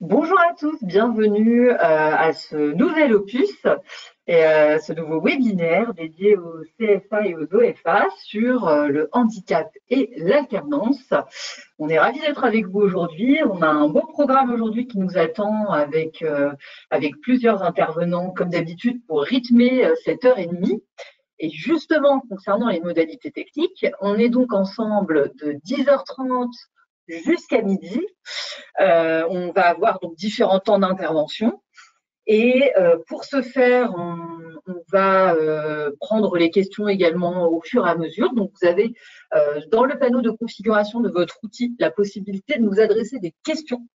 Bonjour à tous, bienvenue à ce nouvel opus et ce nouveau webinaire dédié aux CFA et aux OFA sur le handicap et l'alternance. On est ravis d'être avec vous aujourd'hui. On a un beau programme aujourd'hui qui nous attend avec plusieurs intervenants comme d'habitude pour rythmer cette heure et demie. Et justement, concernant les modalités techniques, on est donc ensemble de 10h30 jusqu'à midi. On va avoir donc différents temps d'intervention. Et pour ce faire, on va prendre les questions également au fur et à mesure. Donc, vous avez dans le panneau de configuration de votre outil la possibilité de nous adresser des questions.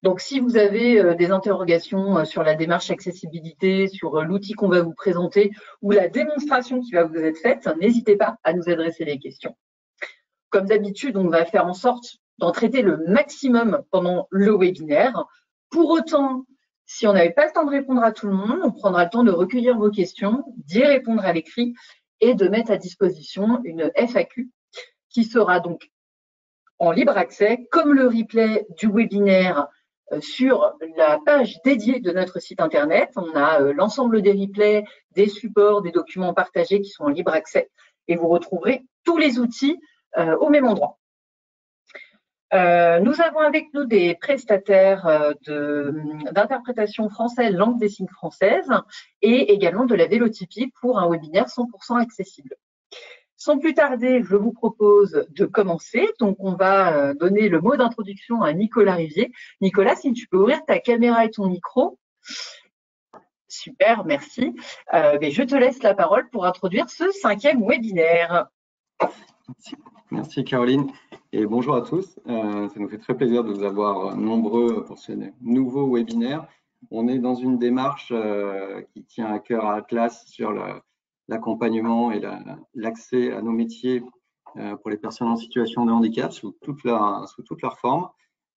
Donc, si vous avez des interrogations sur la démarche accessibilité, sur l'outil qu'on va vous présenter ou la démonstration qui va vous être faite, n'hésitez pas à nous adresser les questions. Comme d'habitude, on va faire en sorte d'en traiter le maximum pendant le webinaire. Pour autant, si on n'avait pas le temps de répondre à tout le monde, on prendra le temps de recueillir vos questions, d'y répondre à l'écrit et de mettre à disposition une FAQ qui sera donc en libre accès, comme le replay du webinaire sur la page dédiée de notre site internet. On a l'ensemble des replays, des supports, des documents partagés qui sont en libre accès et vous retrouverez tous les outils au même endroit. Nous avons avec nous des prestataires d'interprétation française, langue des signes française, et également de la vélotypie pour un webinaire 100% accessible. Sans plus tarder, je vous propose de commencer. Donc, on va donner le mot d'introduction à Nicolas Rivier. Nicolas, si tu peux ouvrir ta caméra et ton micro. Super, merci. Je te laisse la parole pour introduire ce 5e webinaire. Merci Caroline et bonjour à tous. Ça nous fait très plaisir de vous avoir nombreux pour ce nouveau webinaire. On est dans une démarche qui tient à cœur à Atlas sur l'accompagnement et l'accès à nos métiers pour les personnes en situation de handicap sous toutes leurs formes.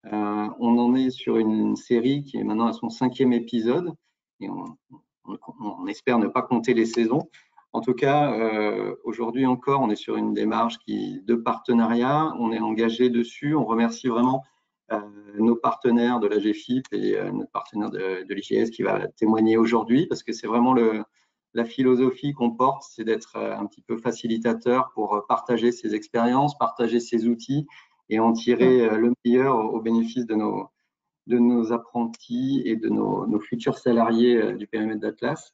On en est sur une série qui est maintenant à son 5e épisode et on espère ne pas compter les saisons. En tout cas, aujourd'hui encore, on est sur une démarche de partenariat. On est engagé dessus. On remercie vraiment nos partenaires de la GFIP et notre partenaire de l'IGS qui va témoigner aujourd'hui parce que c'est vraiment la philosophie qu'on porte, c'est d'être un petit peu facilitateur pour partager ses expériences, partager ses outils et en tirer le meilleur au bénéfice de nos apprentis et de nos futurs salariés du périmètre d'Atlas.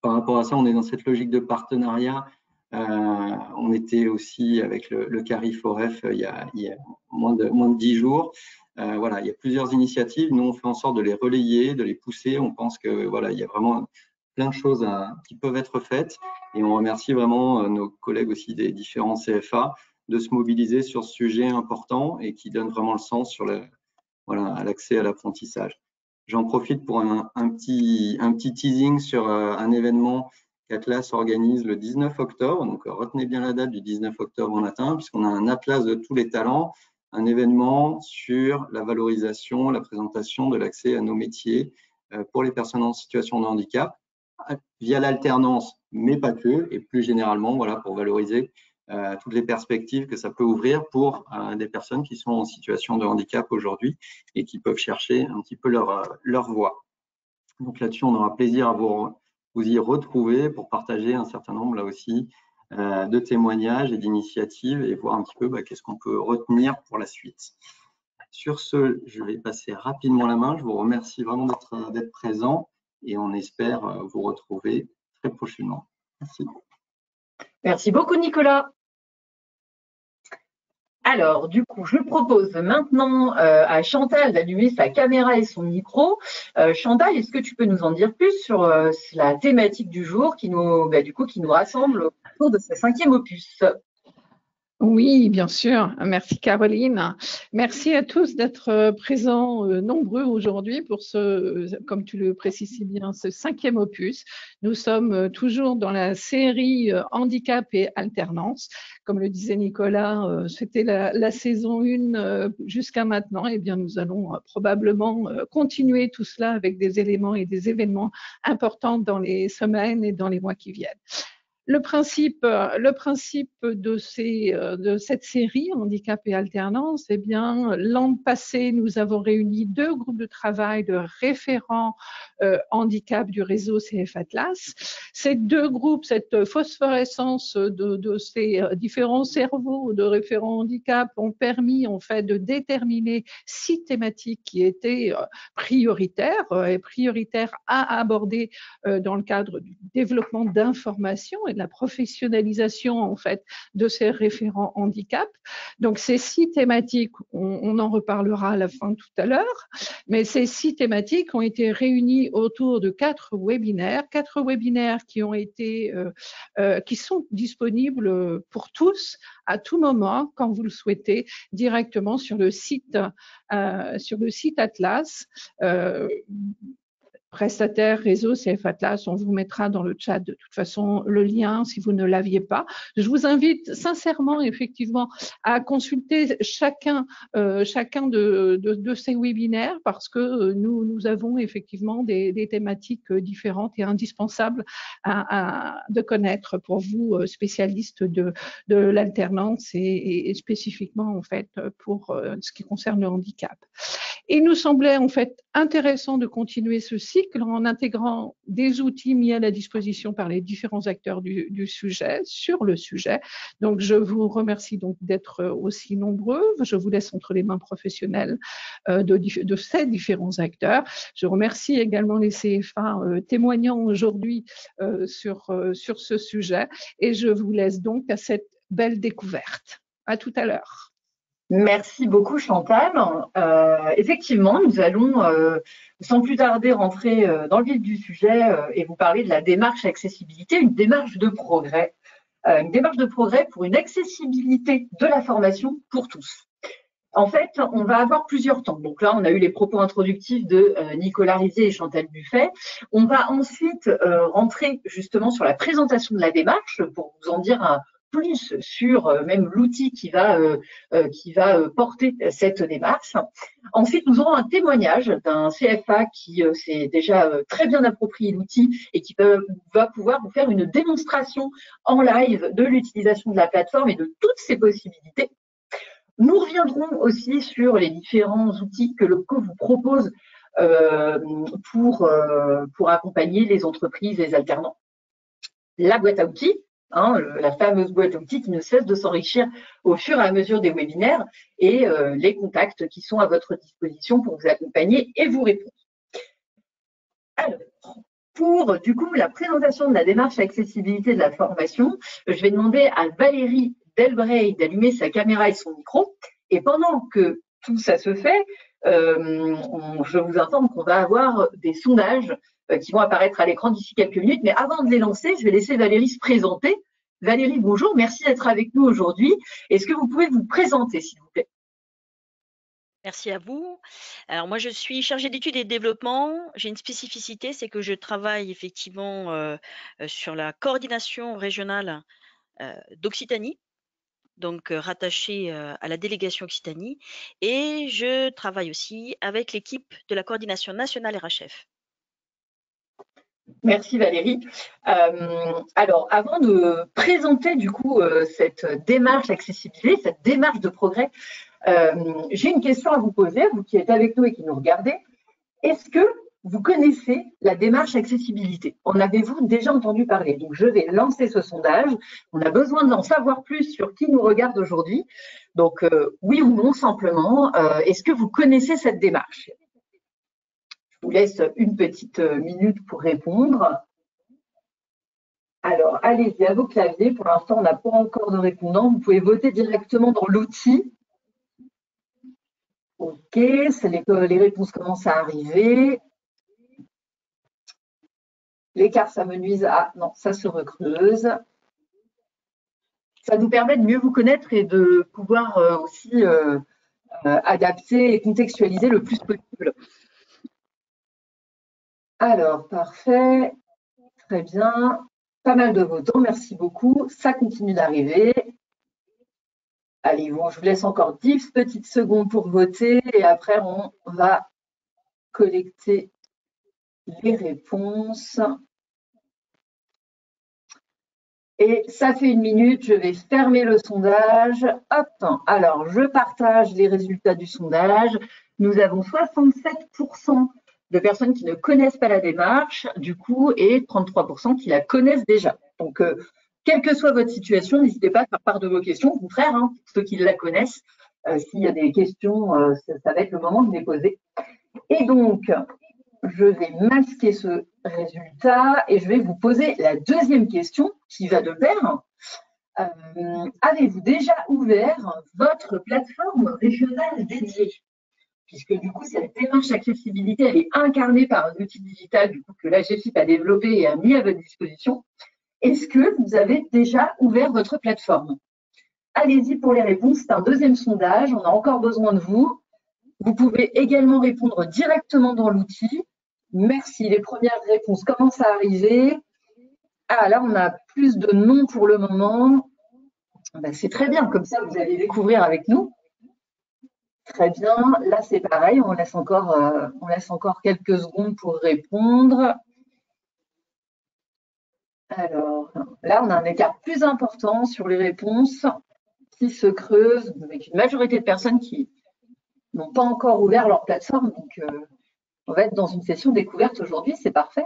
Par rapport à ça, on est dans cette logique de partenariat. On était aussi avec le CARIFOREF il y a moins de 10 jours. Voilà, il y a plusieurs initiatives. Nous, on fait en sorte de les relayer, de les pousser. On pense que voilà, il y a vraiment plein de choses qui peuvent être faites. Et on remercie vraiment nos collègues aussi des différents CFA de se mobiliser sur ce sujet important et qui donne vraiment le sens sur l'accès à l'apprentissage. J'en profite pour un petit teasing sur un événement qu'Atlas organise le 19 octobre. Donc, retenez bien la date du 19 octobre matin, puisqu'on a un Atlas de tous les talents, un événement sur la valorisation, la présentation de l'accès à nos métiers pour les personnes en situation de handicap, via l'alternance, mais pas que, et plus généralement, voilà, pour valoriser toutes les perspectives que ça peut ouvrir pour des personnes qui sont en situation de handicap aujourd'hui et qui peuvent chercher un petit peu leur voie. Donc là-dessus, on aura plaisir à vous y retrouver pour partager un certain nombre, là aussi, de témoignages et d'initiatives et voir un petit peu qu'est-ce qu'on peut retenir pour la suite. Sur ce, je vais passer rapidement la main. Je vous remercie vraiment d'être présent et on espère vous retrouver très prochainement. Merci. Merci beaucoup, Nicolas. Alors, du coup, je propose maintenant à Chantal d'allumer sa caméra et son micro. Chantal, est-ce que tu peux nous en dire plus sur la thématique du jour qui nous rassemble autour de ce 5e opus? Oui, bien sûr. Merci Caroline. Merci à tous d'être présents nombreux aujourd'hui pour comme tu le précises si bien, ce 5e opus. Nous sommes toujours dans la série handicap et alternance. Comme le disait Nicolas, c'était la saison 1 jusqu'à maintenant. Eh bien, nous allons probablement continuer tout cela avec des éléments et des événements importants dans les semaines et dans les mois qui viennent. Le principe de cette série Handicap et Alternance, eh bien, l'an passé, nous avons réuni 2 groupes de travail de référents handicap du réseau CF Atlas. Ces 2 groupes, cette phosphorescence de ces différents cerveaux de référents handicap ont permis en fait de déterminer 6 thématiques qui étaient prioritaires à aborder dans le cadre du développement d'informations et de la professionnalisation en fait de ces référents handicap. Donc ces 6 thématiques, on en reparlera à la fin tout à l'heure, mais ces 6 thématiques ont été réunies autour de 4 webinaires qui sont disponibles pour tous à tout moment quand vous le souhaitez directement sur le site Atlas. Prestataire réseau CF Atlas, on vous mettra dans le chat de toute façon le lien si vous ne l'aviez pas. Je vous invite sincèrement effectivement à consulter chacun de ces webinaires parce que nous avons effectivement des thématiques différentes et indispensables de connaître pour vous spécialistes de l'alternance et spécifiquement en fait pour ce qui concerne le handicap. Il nous semblait en fait intéressant de continuer ce cycle en intégrant des outils mis à la disposition par les différents acteurs du sujet, sur le sujet. Donc, je vous remercie donc d'être aussi nombreux. Je vous laisse entre les mains professionnelles de ces différents acteurs. Je remercie également les CFA témoignant aujourd'hui sur ce sujet et je vous laisse donc à cette belle découverte. À tout à l'heure. Merci beaucoup Chantal. Effectivement, nous allons sans plus tarder rentrer dans le vif du sujet et vous parler de la démarche accessibilité, une démarche de progrès pour une accessibilité de la formation pour tous. En fait, on va avoir plusieurs temps. Donc là, on a eu les propos introductifs de Nicolas Rizet et Chantal Buffet. On va ensuite rentrer justement sur la présentation de la démarche pour vous en dire plus sur même l'outil qui va porter cette démarche. Ensuite, nous aurons un témoignage d'un CFA qui s'est déjà très bien approprié l'outil et qui va pouvoir vous faire une démonstration en live de l'utilisation de la plateforme et de toutes ses possibilités. Nous reviendrons aussi sur les différents outils que vous propose pour accompagner les entreprises, les alternants. La boîte à outils, la fameuse boîte à outils qui ne cesse de s'enrichir au fur et à mesure des webinaires et les contacts qui sont à votre disposition pour vous accompagner et vous répondre. Alors, pour du coup la présentation de la démarche accessibilité de la formation, je vais demander à Valérie Delbray d'allumer sa caméra et son micro. Et pendant que tout ça se fait, je vous informe qu'on va avoir des sondages qui vont apparaître à l'écran d'ici quelques minutes. Mais avant de les lancer, je vais laisser Valérie se présenter. Valérie, bonjour, merci d'être avec nous aujourd'hui. Est-ce que vous pouvez vous présenter, s'il vous plaît? Merci à vous. Alors moi, je suis chargée d'études et de développement. J'ai une spécificité, c'est que je travaille effectivement sur la coordination régionale d'Occitanie, donc rattachée à la délégation Occitanie. Et je travaille aussi avec l'équipe de la coordination nationale RHF. Merci Valérie. Alors, avant de présenter du coup cette démarche accessibilité, cette démarche de progrès, j'ai une question à vous poser, vous qui êtes avec nous et qui nous regardez. Est-ce que vous connaissez la démarche accessibilité? En avez-vous déjà entendu parler? Donc, je vais lancer ce sondage. On a besoin d'en savoir plus sur qui nous regarde aujourd'hui. Donc, oui ou non, simplement, est-ce que vous connaissez cette démarche? Je vous laisse une petite minute pour répondre. Alors, allez-y, à vos claviers. Pour l'instant, on n'a pas encore de répondants. Vous pouvez voter directement dans l'outil. Ok, les réponses commencent à arriver. L'écart s'amenuise. Ah non, ça se recreuse. Ça nous permet de mieux vous connaître et de pouvoir aussi adapter et contextualiser le plus possible. Alors, parfait. Très bien. Pas mal de votants, merci beaucoup. Ça continue d'arriver. Allez, bon, je vous laisse encore 10 petites secondes pour voter et après, on va collecter les réponses. Et ça fait 1 minute, je vais fermer le sondage. Hop, alors je partage les résultats du sondage. Nous avons 67% de personnes qui ne connaissent pas la démarche, du coup, et 33% qui la connaissent déjà. Donc, quelle que soit votre situation, n'hésitez pas à faire part de vos questions, au contraire, hein, ceux qui la connaissent. S'il y a des questions, ça va être le moment de les poser. Et donc, je vais masquer ce résultat et je vais vous poser la deuxième question qui va de pair. Avez-vous déjà ouvert votre plateforme régionale dédiée? Puisque du coup, cette démarche accessibilité, elle est incarnée par un outil digital du coup, que la GFIP a développé et a mis à votre disposition. Est-ce que vous avez déjà ouvert votre plateforme? Allez-y pour les réponses. C'est un deuxième sondage. On a encore besoin de vous. Vous pouvez également répondre directement dans l'outil. Merci. Les premières réponses commencent à arriver. Ah, là, on a plus de noms pour le moment. Ben, c'est très bien. Comme ça, vous allez découvrir avec nous. Très bien. Là, c'est pareil. On laisse encore quelques secondes pour répondre. Alors, là, on a un écart plus important sur les réponses qui se creusent avec une majorité de personnes qui n'ont pas encore ouvert leur plateforme. Donc, on va être dans une session découverte aujourd'hui. C'est parfait.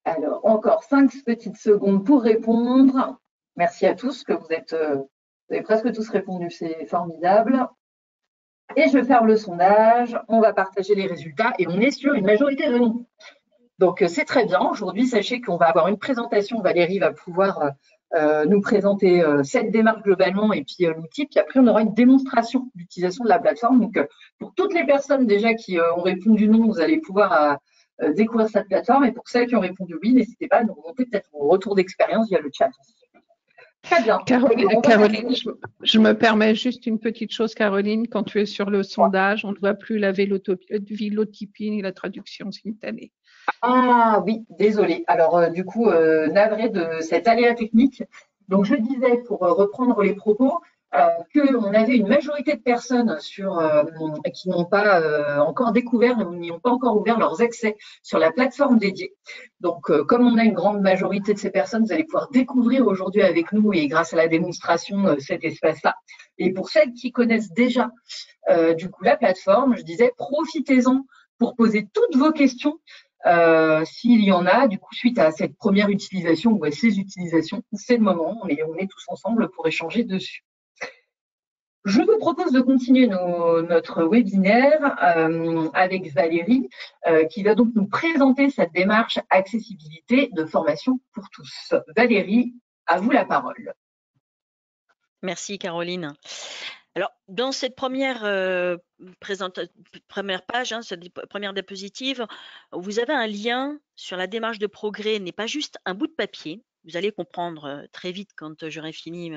Alors, encore 5 petites secondes pour répondre. Merci à tous, que vous avez presque tous répondu. C'est formidable. Et je ferme le sondage. On va partager les résultats et on est sur une majorité de non. Donc, c'est très bien. Aujourd'hui, sachez qu'on va avoir une présentation. Valérie va pouvoir nous présenter cette démarche globalement et puis l'outil. Puis après, on aura une démonstration d'utilisation de la plateforme. Donc, pour toutes les personnes déjà qui ont répondu non, vous allez pouvoir découvrir cette plateforme. Et pour celles qui ont répondu oui, n'hésitez pas à nous remonter peut-être vos retours d'expérience via le chat. Très bien. Caroline, je me permets juste une petite chose, Caroline. Quand tu es sur le sondage, on ne voit plus la vélotypie ni la traduction simultanée. Ah oui, désolée. Alors, du coup, navré de cet aléa technique. Donc, je disais, pour reprendre les propos, qu'on avait une majorité de personnes qui n'ont pas encore découvert ou n'y ont pas encore ouvert leurs accès sur la plateforme dédiée. Donc, comme on a une grande majorité de ces personnes, vous allez pouvoir découvrir aujourd'hui avec nous et grâce à la démonstration cet espace-là. Et pour celles qui connaissent déjà du coup la plateforme, je disais, profitez-en pour poser toutes vos questions. S'il y en a, du coup, suite à cette première utilisation ou à ces utilisations, c'est le moment, on est tous ensemble pour échanger dessus. Je vous propose de continuer notre webinaire avec Valérie, qui va donc nous présenter cette démarche accessibilité de formation pour tous. Valérie, à vous la parole. Merci Caroline. Alors, dans cette première page, cette première diapositive, vous avez un lien sur la démarche de progrès, n'est pas juste un bout de papier. Vous allez comprendre très vite quand j'aurai fini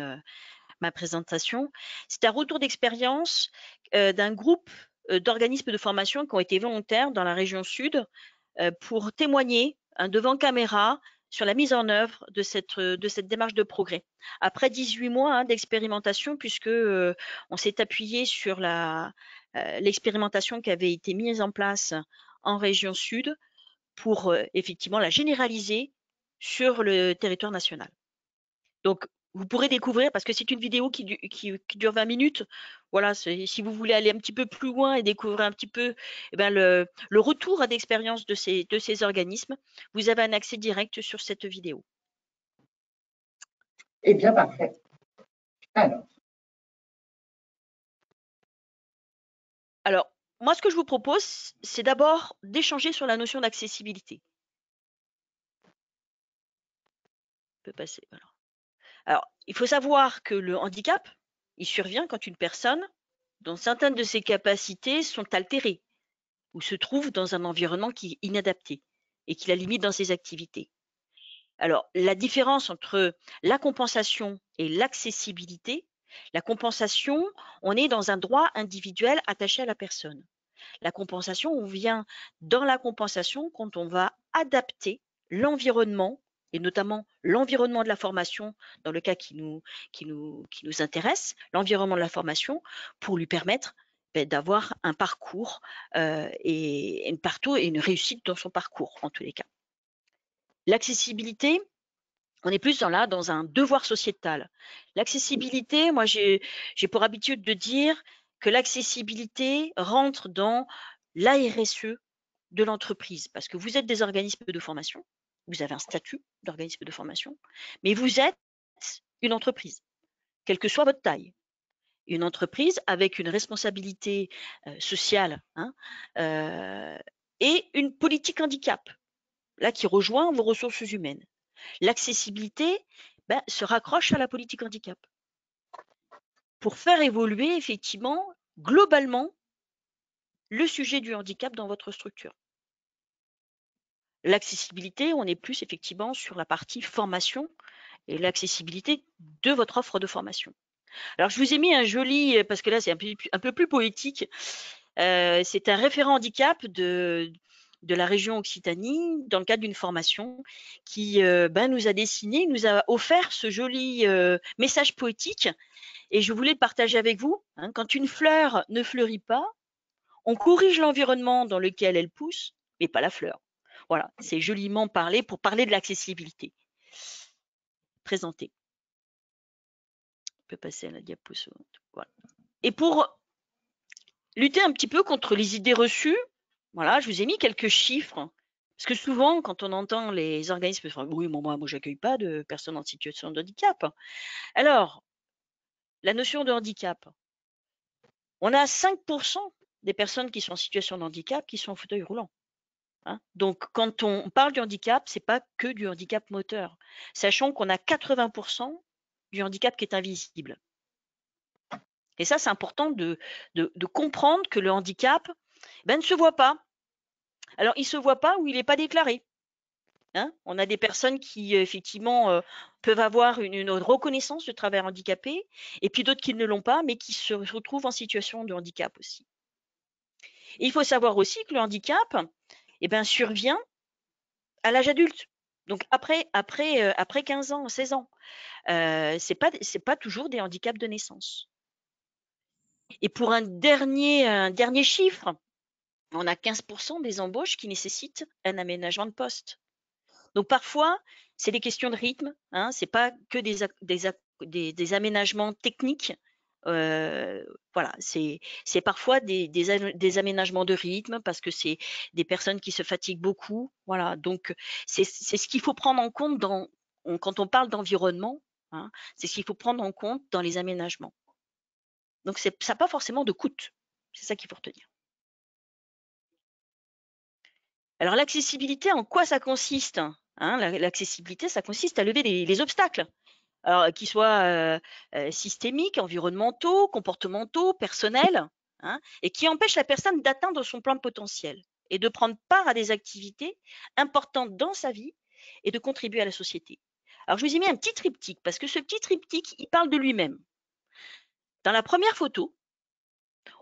ma présentation. C'est un retour d'expérience d'un groupe d'organismes de formation qui ont été volontaires dans la région sud pour témoigner devant caméra sur la mise en œuvre de cette démarche de progrès. Après 18 mois d'expérimentation, puisque on s'est appuyé sur l'expérimentation qui avait été mise en place en région sud pour effectivement la généraliser sur le territoire national. Donc, vous pourrez découvrir, parce que c'est une vidéo qui dure 20 minutes, voilà, si vous voulez aller un petit peu plus loin et découvrir un petit peu le retour d'expérience de ces organismes, vous avez un accès direct sur cette vidéo. Eh bien, parfait. Alors, moi, ce que je vous propose, c'est d'abord d'échanger sur la notion d'accessibilité. On peut passer, voilà. Alors, il faut savoir que le handicap, il survient quand une personne, dont certaines de ses capacités sont altérées ou se trouve dans un environnement qui est inadapté et qui la limite dans ses activités. Alors, la différence entre la compensation et l'accessibilité, la compensation, on est dans un droit individuel attaché à la personne. La compensation, on vient dans la compensation quand on va adapter l'environnement, et notamment l'environnement de la formation, dans le cas qui nous intéresse, l'environnement de la formation, pour lui permettre d'avoir un parcours et une réussite dans son parcours, en tous les cas. L'accessibilité, On est plus dans un devoir sociétal. L'accessibilité, moi j'ai pour habitude de dire que l'accessibilité rentre dans la RSE de l'entreprise, parce que vous êtes des organismes de formation, vous avez un statut d'organisme de formation, mais vous êtes une entreprise, quelle que soit votre taille. Une entreprise avec une responsabilité sociale, hein, et une politique handicap, là qui rejoint vos ressources humaines. L'accessibilité se raccroche à la politique handicap pour faire évoluer effectivement globalement le sujet du handicap dans votre structure. L'accessibilité, on est plus effectivement sur la partie formation et l'accessibilité de votre offre de formation. Alors, je vous ai mis un joli, parce que là, c'est un peu plus poétique. C'est un référent handicap de la région Occitanie dans le cadre d'une formation qui nous a dessiné, nous a offert ce joli message poétique et je voulais le partager avec vous. Hein. Quand une fleur ne fleurit pas, on corrige l'environnement dans lequel elle pousse, mais pas la fleur. Voilà, c'est joliment parlé pour parler de l'accessibilité. Présenté. On peut passer à la diapo suivante. Voilà. Et pour lutter un petit peu contre les idées reçues, voilà, je vous ai mis quelques chiffres. Parce que souvent, quand on entend les organismes, oui, moi, j'accueille pas de personnes en situation de handicap. Alors, la notion de handicap. On a 5% des personnes qui sont en situation de handicap qui sont en fauteuil roulant. Hein. Donc, quand on parle du handicap, c'est pas que du handicap moteur. Sachant qu'on a 80% du handicap qui est invisible. Et ça, c'est important de comprendre que le handicap ne se voit pas. Alors, il ne se voit pas ou il n'est pas déclaré. Hein. On a des personnes qui, effectivement, peuvent avoir une reconnaissance de travailleur handicapé, et puis d'autres qui ne l'ont pas, mais qui se retrouvent en situation de handicap aussi. Et il faut savoir aussi que le handicap survient à l'âge adulte. Donc, après 15 ans, 16 ans. C'est pas toujours des handicaps de naissance. Et pour un dernier chiffre, on a 15% des embauches qui nécessitent un aménagement de poste. Donc parfois, c'est des questions de rythme, hein, c'est pas que des aménagements techniques. Voilà, c'est parfois des aménagements de rythme parce que c'est des personnes qui se fatiguent beaucoup. Voilà, donc c'est ce qu'il faut prendre en compte quand on parle d'environnement, hein, c'est ce qu'il faut prendre en compte dans les aménagements. Donc ça n'a pas forcément de coût, c'est ça qu'il faut retenir. Alors l'accessibilité, en quoi ça consiste, hein? L'accessibilité, ça consiste à lever les obstacles, alors qu'ils soient systémiques, environnementaux, comportementaux, personnels, hein, et qui empêchent la personne d'atteindre son plein potentiel et de prendre part à des activités importantes dans sa vie et de contribuer à la société. Alors je vous ai mis un petit triptyque parce que ce petit triptyque, il parle de lui-même. Dans la première photo,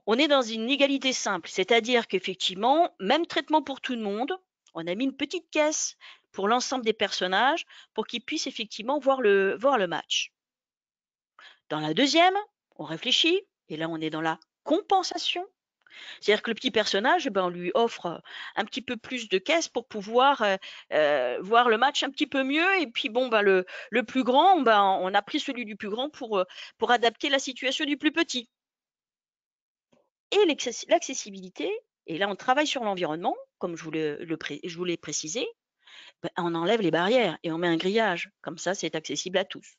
on est dans une égalité simple, c'est-à-dire qu'effectivement, même traitement pour tout le monde, on a mis une petite caisse pour l'ensemble des personnages pour qu'ils puissent effectivement voir le match. Dans la deuxième, on réfléchit, et là on est dans la compensation. C'est-à-dire que le petit personnage, on lui offre un petit peu plus de caisse pour pouvoir voir le match un petit peu mieux. Et puis le plus grand, on a pris celui du plus grand pour adapter la situation du plus petit. Et l'accessibilité, et là on travaille sur l'environnement, comme je vous l'ai précisé, on enlève les barrières et on met un grillage. Comme ça, c'est accessible à tous.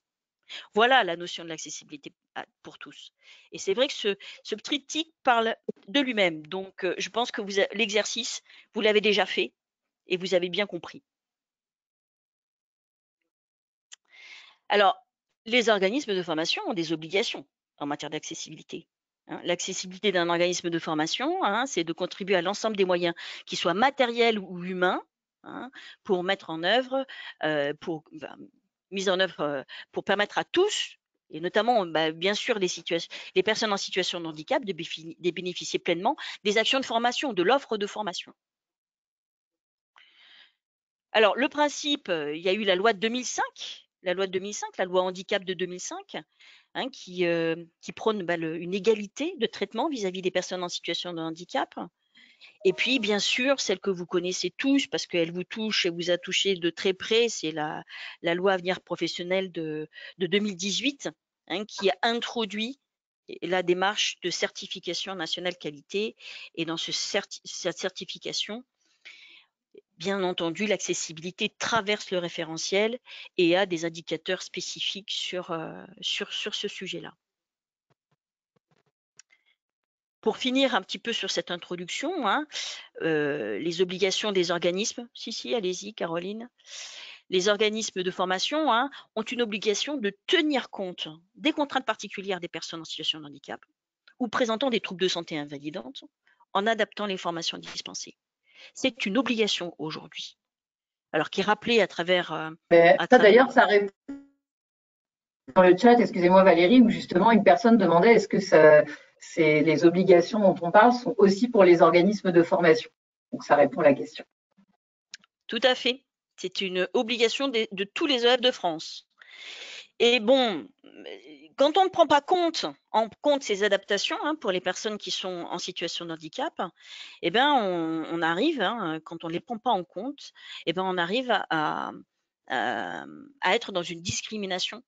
Voilà la notion de l'accessibilité pour tous. Et c'est vrai que ce triptyque parle de lui-même. Donc, je pense que l'exercice, vous l'avez déjà fait et vous avez bien compris. Alors, les organismes de formation ont des obligations en matière d'accessibilité. Hein. L'accessibilité d'un organisme de formation, hein, c'est de contribuer à l'ensemble des moyens, qu'ils soient matériels ou humains, hein, pour mettre en œuvre, pour permettre à tous, et notamment bien sûr les personnes en situation de handicap, de bénéficier pleinement des actions de formation, de l'offre de formation. Alors, le principe, il y a eu la loi de 2005, la loi handicap de 2005, hein, qui prône une égalité de traitement vis-à-vis des personnes en situation de handicap. Et puis, bien sûr, celle que vous connaissez tous, parce qu'elle vous touche et vous a touché de très près, c'est la loi Avenir professionnel de 2018, qui a introduit la démarche de certification nationale qualité. Et dans cette certification, bien entendu, l'accessibilité traverse le référentiel et a des indicateurs spécifiques sur ce sujet-là. Pour finir un petit peu sur cette introduction, les obligations des organismes, allez-y Caroline, les organismes de formation ont une obligation de tenir compte des contraintes particulières des personnes en situation de handicap ou présentant des troubles de santé invalidantes en adaptant les formations dispensées. C'est une obligation aujourd'hui. Alors qui est rappelée à travers… D'ailleurs, ça répond dans le chat, excusez-moi Valérie, où justement une personne demandait est-ce que les obligations dont on parle sont aussi pour les organismes de formation. Donc ça répond à la question. Tout à fait. C'est une obligation de tous les EF de France. Et bon, quand on ne prend pas en compte ces adaptations pour les personnes qui sont en situation de handicap, eh ben on arrive, quand on ne les prend pas en compte, eh ben on arrive à être dans une discrimination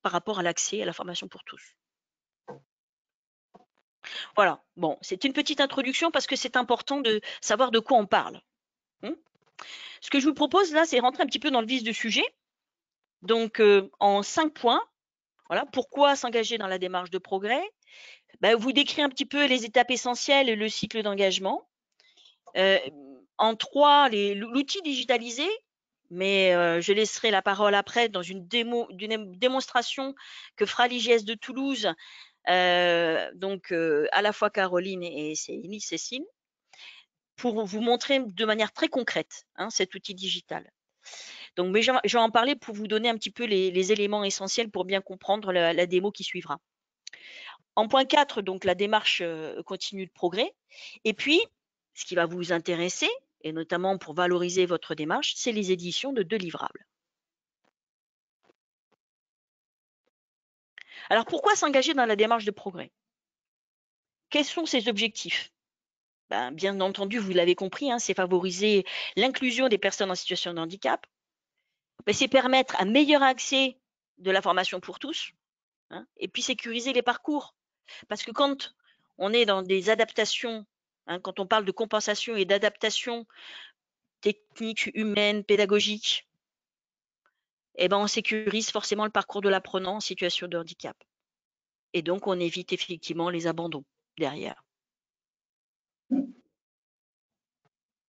par rapport à l'accès à la formation pour tous. Voilà, bon, c'est une petite introduction parce que c'est important de savoir de quoi on parle. Ce que je vous propose là, c'est rentrer un petit peu dans le vif du sujet. Donc, en 5 points, voilà, pourquoi s'engager dans la démarche de progrès? Vous décrit un petit peu les étapes essentielles et le cycle d'engagement. En 3, l'outil digitalisé, mais je laisserai la parole après dans une démonstration que fera l'IGS de Toulouse, donc à la fois Caroline et Cécile, pour vous montrer de manière très concrète cet outil digital. Donc, mais je vais en parler pour vous donner un petit peu les éléments essentiels pour bien comprendre la démo qui suivra. En point 4, donc la démarche continue de progrès. Et puis, ce qui va vous intéresser, et notamment pour valoriser votre démarche, c'est les éditions de 2 livrables. Alors, pourquoi s'engager dans la démarche de progrès? Quels sont ses objectifs? Bien entendu, vous l'avez compris, c'est favoriser l'inclusion des personnes en situation de handicap. C'est permettre un meilleur accès de la formation pour tous, et puis sécuriser les parcours. Parce que quand on est dans des adaptations, quand on parle de compensation et d'adaptation technique, humaine, pédagogique, on sécurise forcément le parcours de l'apprenant en situation de handicap. Et donc, on évite effectivement les abandons derrière.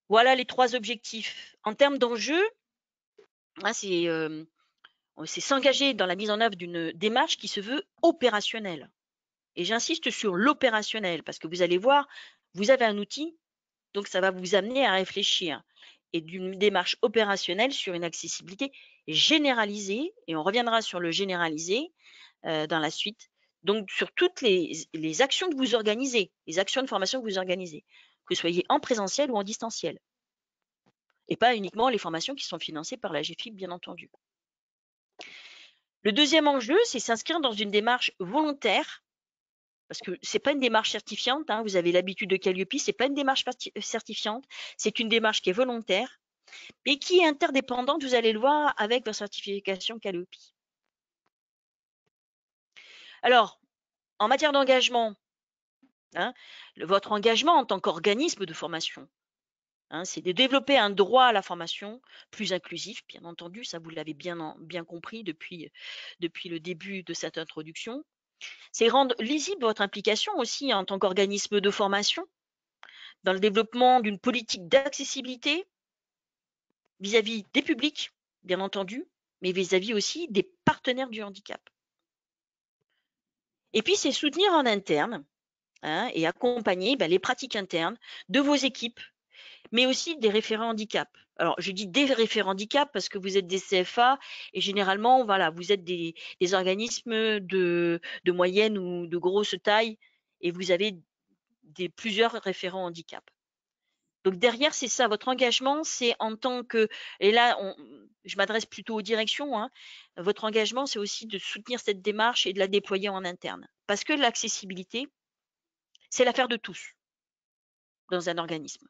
Voilà les 3 objectifs. En termes d'enjeux, c'est s'engager dans la mise en œuvre d'une démarche qui se veut opérationnelle. Et j'insiste sur l'opérationnel parce que vous allez voir, vous avez un outil, donc ça va vous amener à réfléchir. Et d'une démarche opérationnelle sur une accessibilité généralisée, et on reviendra sur le généralisé dans la suite, donc sur toutes les actions que vous organisez, les actions de formation que vous organisez, que vous soyez en présentiel ou en distanciel. Et pas uniquement les formations qui sont financées par la GFIP, bien entendu. Le deuxième enjeu, c'est s'inscrire dans une démarche volontaire, parce que ce n'est pas une démarche certifiante, vous avez l'habitude de Calliope, ce n'est pas une démarche certifiante, c'est une démarche qui est volontaire, et qui est interdépendante, vous allez le voir, avec votre certification Calliope. Alors, en matière d'engagement, votre engagement en tant qu'organisme de formation, c'est de développer un droit à la formation plus inclusif, bien entendu, ça vous l'avez bien compris depuis le début de cette introduction. C'est rendre lisible votre implication aussi en tant qu'organisme de formation dans le développement d'une politique d'accessibilité vis-à-vis des publics, bien entendu, mais vis-à-vis aussi des partenaires du handicap. Et puis, c'est soutenir en interne et accompagner les pratiques internes de vos équipes, mais aussi des référents handicap. Alors, je dis des référents handicap parce que vous êtes des CFA et généralement, voilà, vous êtes des organismes de moyenne ou de grosse taille et vous avez plusieurs référents handicap. Donc derrière, c'est ça, votre engagement, c'est en tant que, et là, je m'adresse plutôt aux directions, votre engagement, c'est aussi de soutenir cette démarche et de la déployer en interne. Parce que l'accessibilité, c'est l'affaire de tous. dans un organisme.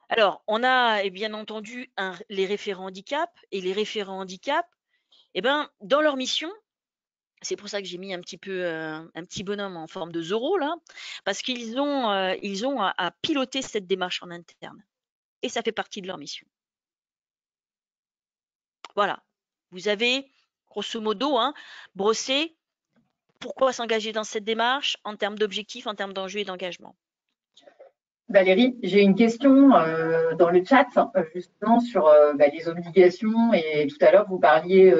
Alors, on a bien entendu les référents handicap, et les référents handicap, dans leur mission, c'est pour ça que j'ai mis un petit bonhomme en forme de Zorro là, parce qu'ils ont à piloter cette démarche en interne, et ça fait partie de leur mission. Voilà, vous avez grosso modo brossé pourquoi s'engager dans cette démarche en termes d'objectifs, en termes d'enjeux et d'engagement. Valérie, j'ai une question dans le chat justement sur les obligations, et tout à l'heure vous parliez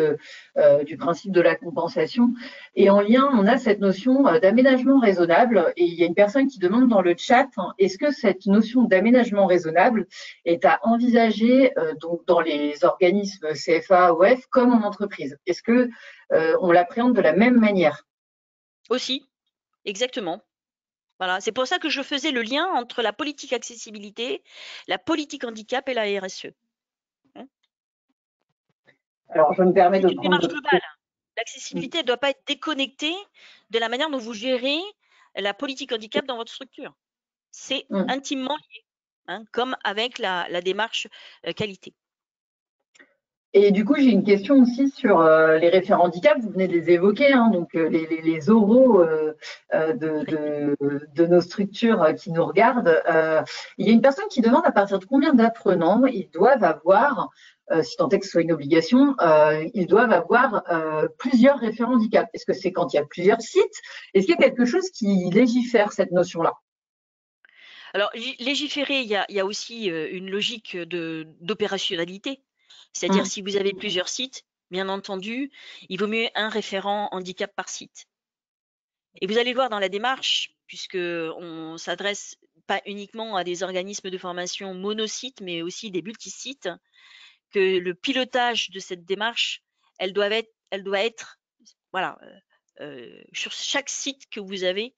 du principe de la compensation, et en lien on a cette notion d'aménagement raisonnable, et il y a une personne qui demande dans le chat est-ce que cette notion d'aménagement raisonnable est à envisager donc dans les organismes CFA, OF comme en entreprise? Est-ce que on l'appréhende de la même manière? Aussi, exactement. Voilà, c'est pour ça que je faisais le lien entre la politique accessibilité, la politique handicap et la RSE. Alors, je me permets de C'est une prendre démarche globale. L'accessibilité ne doit pas être déconnectée de la manière dont vous gérez la politique handicap dans votre structure. C'est intimement lié, comme avec la démarche qualité. Et du coup, j'ai une question aussi sur les référents handicap. Vous venez de les évoquer, donc les oraux de nos structures qui nous regardent. Il y a une personne qui demande à partir de combien d'apprenants ils doivent avoir, si tant est que ce soit une obligation, ils doivent avoir plusieurs référents handicap. Est-ce que c'est quand il y a plusieurs sites? Est-ce qu'il y a quelque chose qui légifère cette notion-là? Alors, légiférer, il y a aussi une logique d'opérationnalité. C'est-à-dire, si vous avez plusieurs sites, bien entendu, il vaut mieux un référent handicap par site. Et vous allez voir dans la démarche, puisqu'on s'adresse pas uniquement à des organismes de formation monosites, mais aussi des multisites, que le pilotage de cette démarche, elle doit être voilà, sur chaque site que vous avez.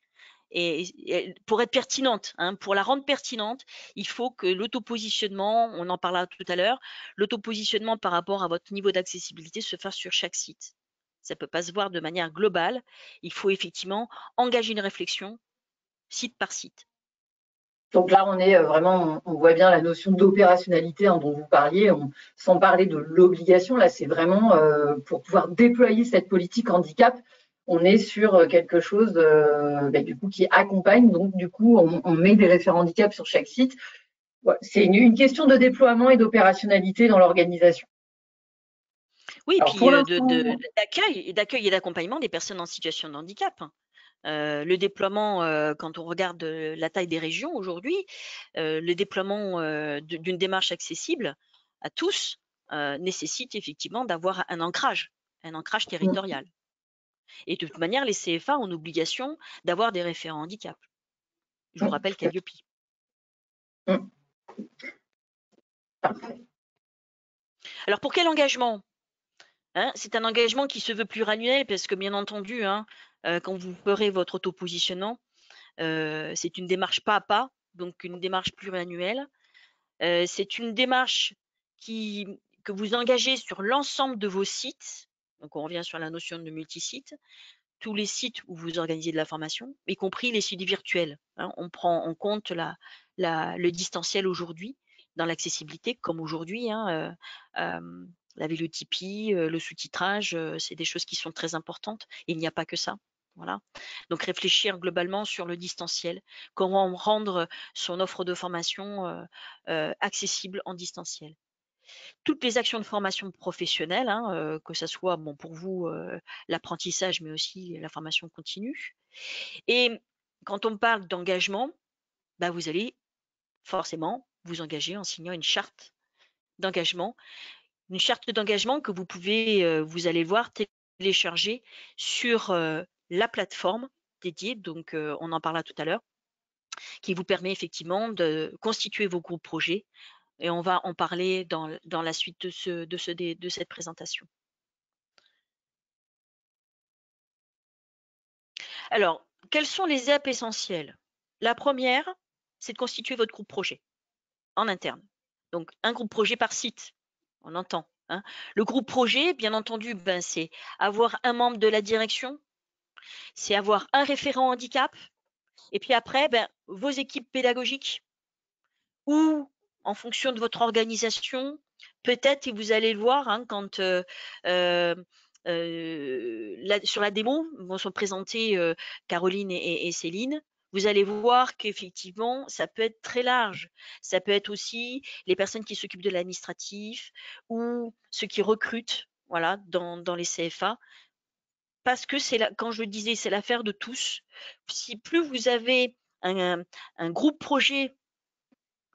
Et pour être pertinente, pour la rendre pertinente, il faut que l'autopositionnement, on en parlera tout à l'heure, l'autopositionnement par rapport à votre niveau d'accessibilité se fasse sur chaque site. Ça ne peut pas se voir de manière globale. Il faut effectivement engager une réflexion site par site. Donc là, on est vraiment, on voit bien la notion d'opérationnalité dont vous parliez, sans parler de l'obligation. Là, c'est vraiment pour pouvoir déployer cette politique handicap, on est sur quelque chose du coup qui accompagne. Donc du coup, on met des référents handicap sur chaque site. Ouais, c'est une question de déploiement et d'opérationnalité dans l'organisation. Oui, et puis d'accueil et d'accompagnement des personnes en situation de handicap. Le déploiement, quand on regarde la taille des régions aujourd'hui, le déploiement d'une démarche accessible à tous nécessite effectivement d'avoir un ancrage territorial. Et de toute manière, les CFA ont l'obligation d'avoir des référents handicap. Je vous rappelle Calliope. Parfait. Alors pour quel engagement? C'est un engagement qui se veut pluriannuel parce que bien entendu, quand vous ferez votre autopositionnement, c'est une démarche pas à pas, donc une démarche pluriannuelle. C'est une démarche que vous engagez sur l'ensemble de vos sites. Donc on revient sur la notion de multisite. Tous les sites où vous organisez de la formation, y compris les sites virtuels. On prend en compte le distanciel aujourd'hui dans l'accessibilité, comme aujourd'hui. La vélotypie, le sous-titrage, c'est des choses qui sont très importantes. Il n'y a pas que ça. Voilà. Donc réfléchir globalement sur le distanciel, comment rendre son offre de formation accessible en distanciel. Toutes les actions de formation professionnelle, que ce soit pour vous l'apprentissage, mais aussi la formation continue. Et quand on parle d'engagement, vous allez forcément vous engager en signant une charte d'engagement. Une charte d'engagement que vous pouvez, vous allez voir, télécharger sur la plateforme dédiée, donc on en parlera tout à l'heure, qui vous permet effectivement de constituer vos groupes projets. Et on va en parler dans la suite de cette présentation. Alors, quelles sont les étapes essentielles? La première, c'est de constituer votre groupe projet en interne. Donc, un groupe projet par site, on entend. Le groupe projet, bien entendu, c'est avoir un membre de la direction, c'est avoir un référent handicap, Et puis après, vos équipes pédagogiques ou en fonction de votre organisation, peut-être, et vous allez le voir hein, quand sur la démo vont se présenter Caroline et Céline, vous allez voir qu'effectivement, ça peut être très large. Ça peut être aussi les personnes qui s'occupent de l'administratif ou ceux qui recrutent voilà, dans les CFA. Parce que quand je le disais, c'est l'affaire de tous. Si plus vous avez un groupe projet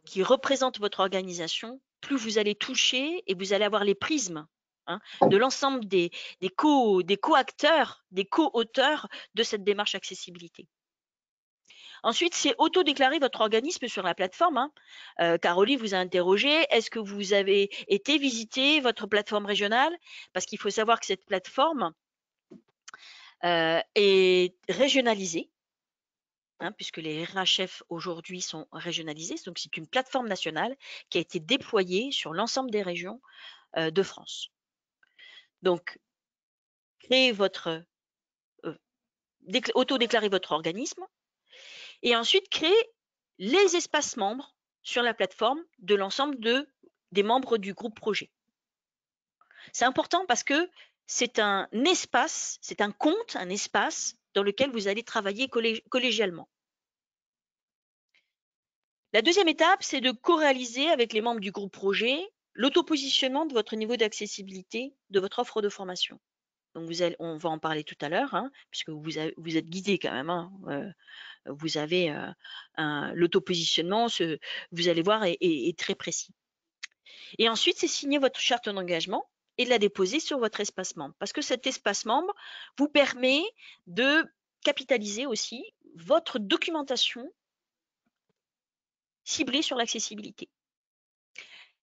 qui représente votre organisation, plus vous allez toucher et vous allez avoir les prismes hein, de l'ensemble des co-acteurs, des co-auteurs de cette démarche accessibilité. Ensuite, c'est auto-déclarer votre organisme sur la plateforme. Hein. Caroline vous a interrogé, est-ce que vous avez été visiter votre plateforme régionale? Parce qu'il faut savoir que cette plateforme est régionalisée. Hein, puisque les RHF aujourd'hui sont régionalisés. Donc, c'est une plateforme nationale qui a été déployée sur l'ensemble des régions de France. Donc, créez auto-déclarez votre organisme et ensuite créez les espaces membres sur la plateforme de l'ensemble des membres du groupe projet. C'est important parce que c'est un espace, c'est un compte, un espace dans lequel vous allez travailler collégialement. La deuxième étape, c'est de co-réaliser avec les membres du groupe projet l'auto-positionnement de votre niveau d'accessibilité de votre offre de formation. Donc, on va en parler tout à l'heure, hein, puisque vous êtes guidé quand même. Hein, vous avez l'auto-positionnement, vous allez voir, est très précis. Et ensuite, c'est signer votre charte d'engagement et de la déposer sur votre espace membre. Parce que cet espace membre vous permet de capitaliser aussi votre documentation ciblée sur l'accessibilité.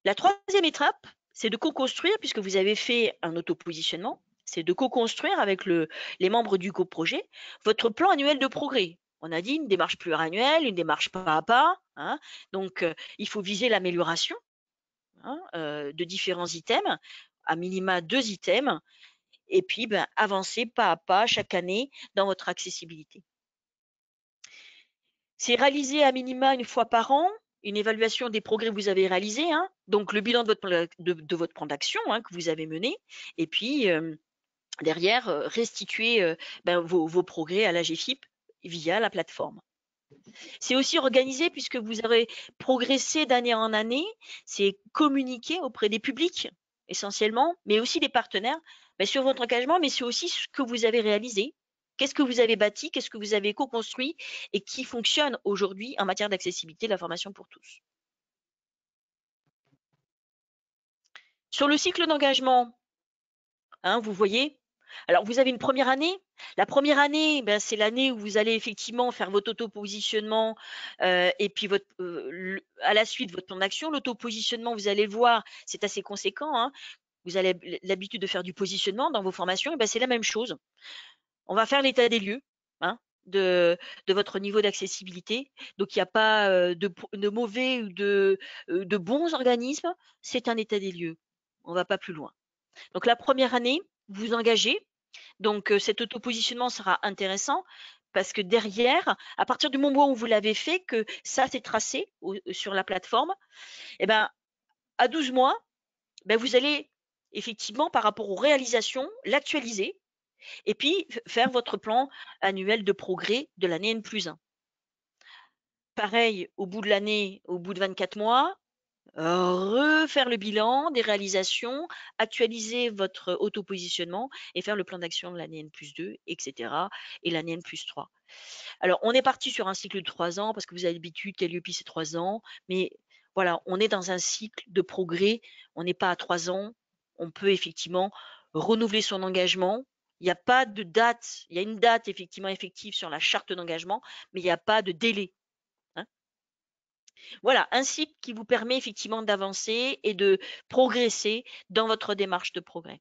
La troisième étape, c'est de co-construire, puisque vous avez fait un auto-positionnement, c'est de co-construire avec les membres du coprojet votre plan annuel de progrès. On a dit une démarche pluriannuelle, une démarche pas à pas. Hein, donc, il faut viser l'amélioration hein, de différents items, à minima 2 items, et puis avancer pas à pas chaque année dans votre accessibilité. C'est réalisé à minima une fois par an, une évaluation des progrès que vous avez réalisés, hein, donc le bilan de votre plan d'action hein, que vous avez mené, et puis derrière, restituer vos progrès à l'AGFIP via la plateforme. C'est aussi organisé puisque vous aurez progressé d'année en année, c'est communiquer auprès des publics essentiellement, mais aussi des partenaires sur votre engagement, mais c'est aussi ce que vous avez réalisé. Qu'est-ce que vous avez bâti, qu'est-ce que vous avez co-construit et qui fonctionne aujourd'hui en matière d'accessibilité de la formation pour tous. Sur le cycle d'engagement, hein, vous voyez, alors vous avez une première année. La première année, c'est l'année où vous allez effectivement faire votre auto-positionnement et puis à la suite votre plan d'action. L'auto-positionnement, vous allez le voir, c'est assez conséquent. Hein. Vous avez l'habitude de faire du positionnement dans vos formations, et c'est la même chose. On va faire l'état des lieux hein, de votre niveau d'accessibilité. Donc, il n'y a pas de mauvais ou de bons organismes. C'est un état des lieux. On ne va pas plus loin. Donc, la première année, vous vous engagez. Donc, cet auto-positionnement sera intéressant parce que derrière, à partir du moment où vous l'avez fait, que ça s'est tracé sur la plateforme, à 12 mois, vous allez effectivement, par rapport aux réalisations, l'actualiser et puis faire votre plan annuel de progrès de l'année N+1. Pareil, au bout de l'année, au bout de 24 mois, refaire le bilan des réalisations, actualiser votre auto-positionnement et faire le plan d'action de l'année N+2, etc. et l'année N+3. Alors, on est parti sur un cycle de 3 ans parce que vous avez l'habitude, Calliope, c'est 3 ans. Mais voilà, on est dans un cycle de progrès. On n'est pas à 3 ans. On peut effectivement renouveler son engagement. Il n'y a pas de date. Il y a une date effectivement effective sur la charte d'engagement, mais il n'y a pas de délai. Voilà, un cycle qui vous permet effectivement d'avancer et de progresser dans votre démarche de progrès.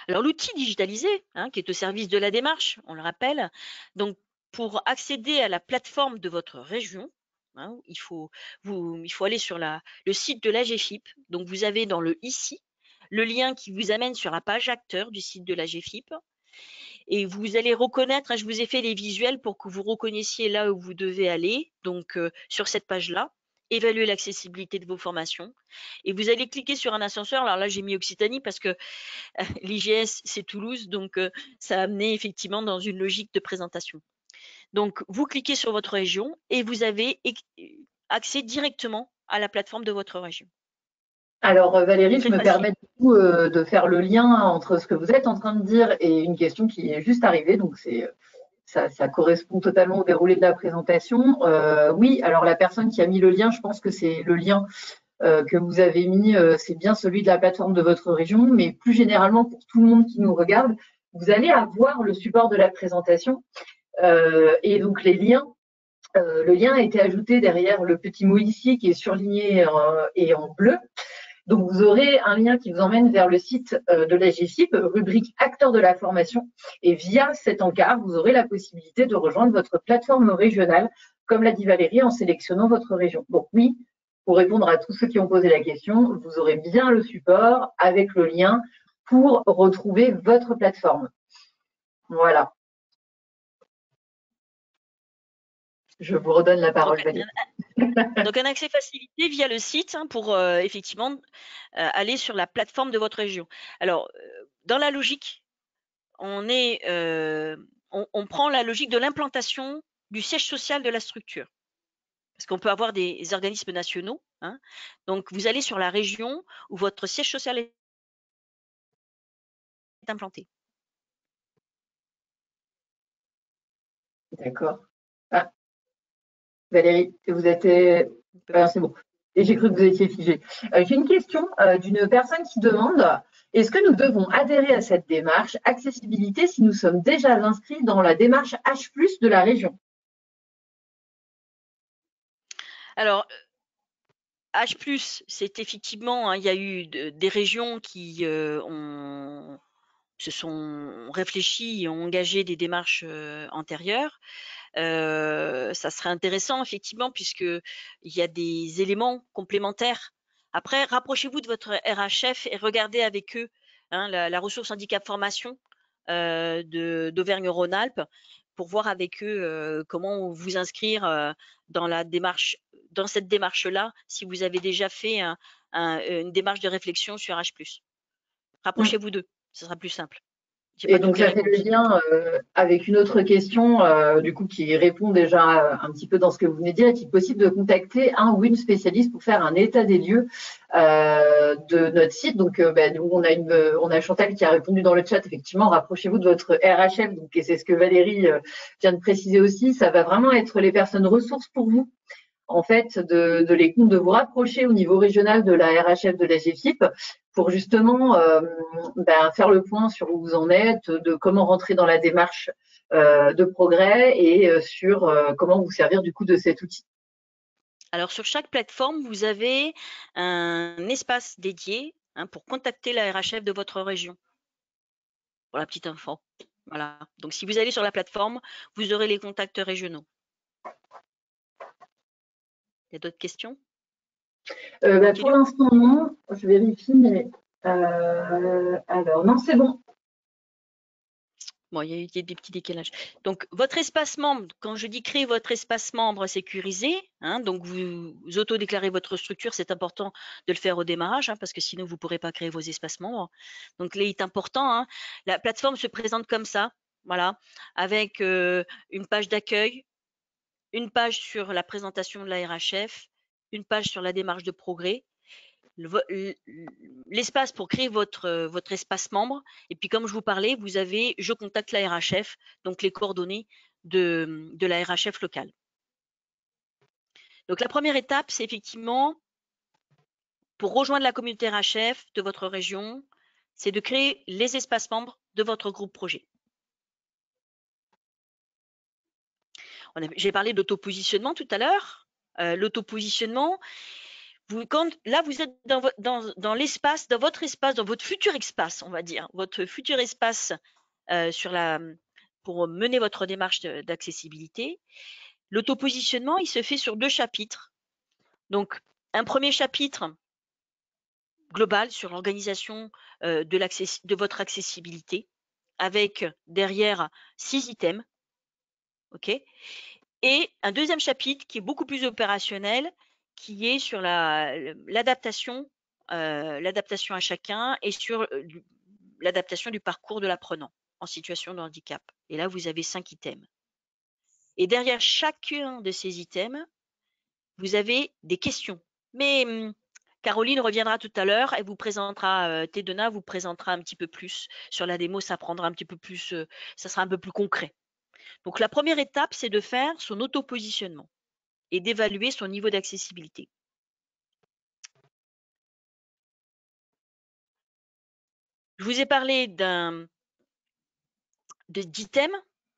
Alors, l'outil digitalisé, hein, qui est au service de la démarche, on le rappelle, donc pour accéder à la plateforme de votre région, hein, il faut aller sur le site de l'AGFIP. Donc, vous avez dans le ici le lien qui vous amène sur la page acteur du site de l'AGFIP. Et vous allez reconnaître, hein, je vous ai fait les visuels pour que vous reconnaissiez là où vous devez aller, donc sur cette page-là, évaluer l'accessibilité de vos formations. Et vous allez cliquer sur un ascenseur. Alors là, j'ai mis Occitanie parce que l'IGS, c'est Toulouse, donc ça a amené effectivement dans une logique de présentation. Donc, vous cliquez sur votre région et vous avez accès directement à la plateforme de votre région. Alors Valérie, je Très me facile. permets du coup, de faire le lien entre ce que vous êtes en train de dire et une question qui est juste arrivée. Donc ça correspond totalement au déroulé de la présentation. Oui, alors la personne qui a mis le lien, je pense que c'est le lien que vous avez mis, c'est bien celui de la plateforme de votre région, mais plus généralement pour tout le monde qui nous regarde, vous allez avoir le support de la présentation et donc les liens. Le lien a été ajouté derrière le petit mot ici qui est surligné et en bleu. Donc, vous aurez un lien qui vous emmène vers le site de la GFIP, rubrique acteurs de la formation. Et via cet encart, vous aurez la possibilité de rejoindre votre plateforme régionale, comme l'a dit Valérie, en sélectionnant votre région. Donc oui, pour répondre à tous ceux qui ont posé la question, vous aurez bien le support avec le lien pour retrouver votre plateforme. Voilà. Je vous redonne la parole, Valérie. Donc, un accès facilité via le site hein, pour effectivement aller sur la plateforme de votre région. Alors, dans la logique, on prend la logique de l'implantation du siège social de la structure. Parce qu'on peut avoir des organismes nationaux. Hein. Donc, vous allez sur la région où votre siège social est implanté. D'accord. Ah. Valérie, vous êtes… c'est bon. Et j'ai cru que vous étiez figée. J'ai une question d'une personne qui demande est-ce que nous devons adhérer à cette démarche accessibilité si nous sommes déjà inscrits dans la démarche H+ de la région? Alors, H+, c'est effectivement, hein, il y a eu des régions qui se sont réfléchies et ont engagé des démarches antérieures. Ça serait intéressant effectivement puisqu'il y a des éléments complémentaires. Après, rapprochez-vous de votre RHF et regardez avec eux hein, la ressource handicap formation d'Auvergne-Rhône-Alpes pour voir avec eux comment vous inscrire dans cette démarche-là, si vous avez déjà fait une démarche de réflexion sur H+. Rapprochez-vous d'eux, ce sera plus simple. Et donc, ça fait le lien avec une autre question, du coup, qui répond déjà un petit peu dans ce que vous venez de dire. Est-il possible de contacter un ou une spécialiste pour faire un état des lieux de notre site? Donc, nous, on a Chantal qui a répondu dans le chat. Effectivement, rapprochez-vous de votre RHF. Donc, et c'est ce que Valérie vient de préciser aussi. Ça va vraiment être les personnes ressources pour vous. En fait, de vous rapprocher au niveau régional de la RHF de la GFIP pour justement faire le point sur où vous en êtes, de comment rentrer dans la démarche de progrès et sur comment vous servir du coup de cet outil. Alors, sur chaque plateforme, vous avez un espace dédié hein, pour contacter la RHF de votre région. Pour la petite info. Voilà. Donc, si vous allez sur la plateforme, vous aurez les contacts régionaux. Il y a d'autres questions? Pour l'instant, non. Je vérifie, mais alors, non, c'est bon. Bon, il y a eu des petits décalages. Donc, votre espace membre, quand je dis créer votre espace membre sécurisé, hein, donc vous auto-déclarez votre structure, c'est important de le faire au démarrage, hein, parce que sinon, vous ne pourrez pas créer vos espaces membres. Donc, là, il est important. Hein, la plateforme se présente comme ça, voilà, avec une page d'accueil, une page sur la présentation de la RHF, une page sur la démarche de progrès, l'espace pour créer votre espace membre. Et puis, comme je vous parlais, vous avez « Je contacte la RHF », donc les coordonnées de la RHF locale. Donc, la première étape, c'est effectivement, pour rejoindre la communauté RHF de votre région, c'est de créer les espaces membres de votre groupe projet. J'ai parlé d'autopositionnement tout à l'heure. L'autopositionnement, là, vous êtes dans l'espace, dans votre espace, dans votre futur espace, on va dire, votre futur espace pour mener votre démarche d'accessibilité. L'autopositionnement, il se fait sur 2 chapitres. Donc, un premier chapitre global sur l'organisation de votre accessibilité. avec derrière 6 items. OK? Et un deuxième chapitre qui est beaucoup plus opérationnel, qui est sur l'adaptation à chacun et sur l'adaptation du parcours de l'apprenant en situation de handicap. Et là, vous avez 5 items. Et derrière chacun de ces items, vous avez des questions. Mais Caroline reviendra tout à l'heure, elle vous présentera, Tedona vous présentera un petit peu plus sur la démo, ça prendra un petit peu plus, ça sera un peu plus concret. Donc la première étape, c'est de faire son auto-positionnement et d'évaluer son niveau d'accessibilité. Je vous ai parlé d'items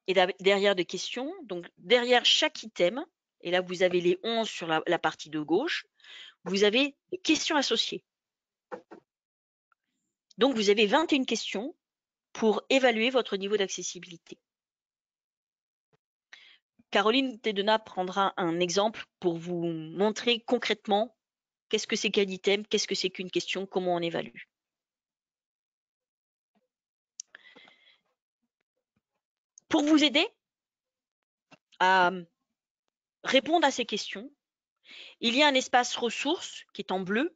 et derrière de questions. Donc derrière chaque item, et là vous avez les 11 sur la partie de gauche, vous avez des questions associées. Donc vous avez 21 questions pour évaluer votre niveau d'accessibilité. Caroline Tedena prendra un exemple pour vous montrer concrètement qu'est-ce que c'est qu'un item, qu'est-ce que c'est qu'une question, comment on évalue. Pour vous aider à répondre à ces questions, il y a un espace ressources qui est en bleu,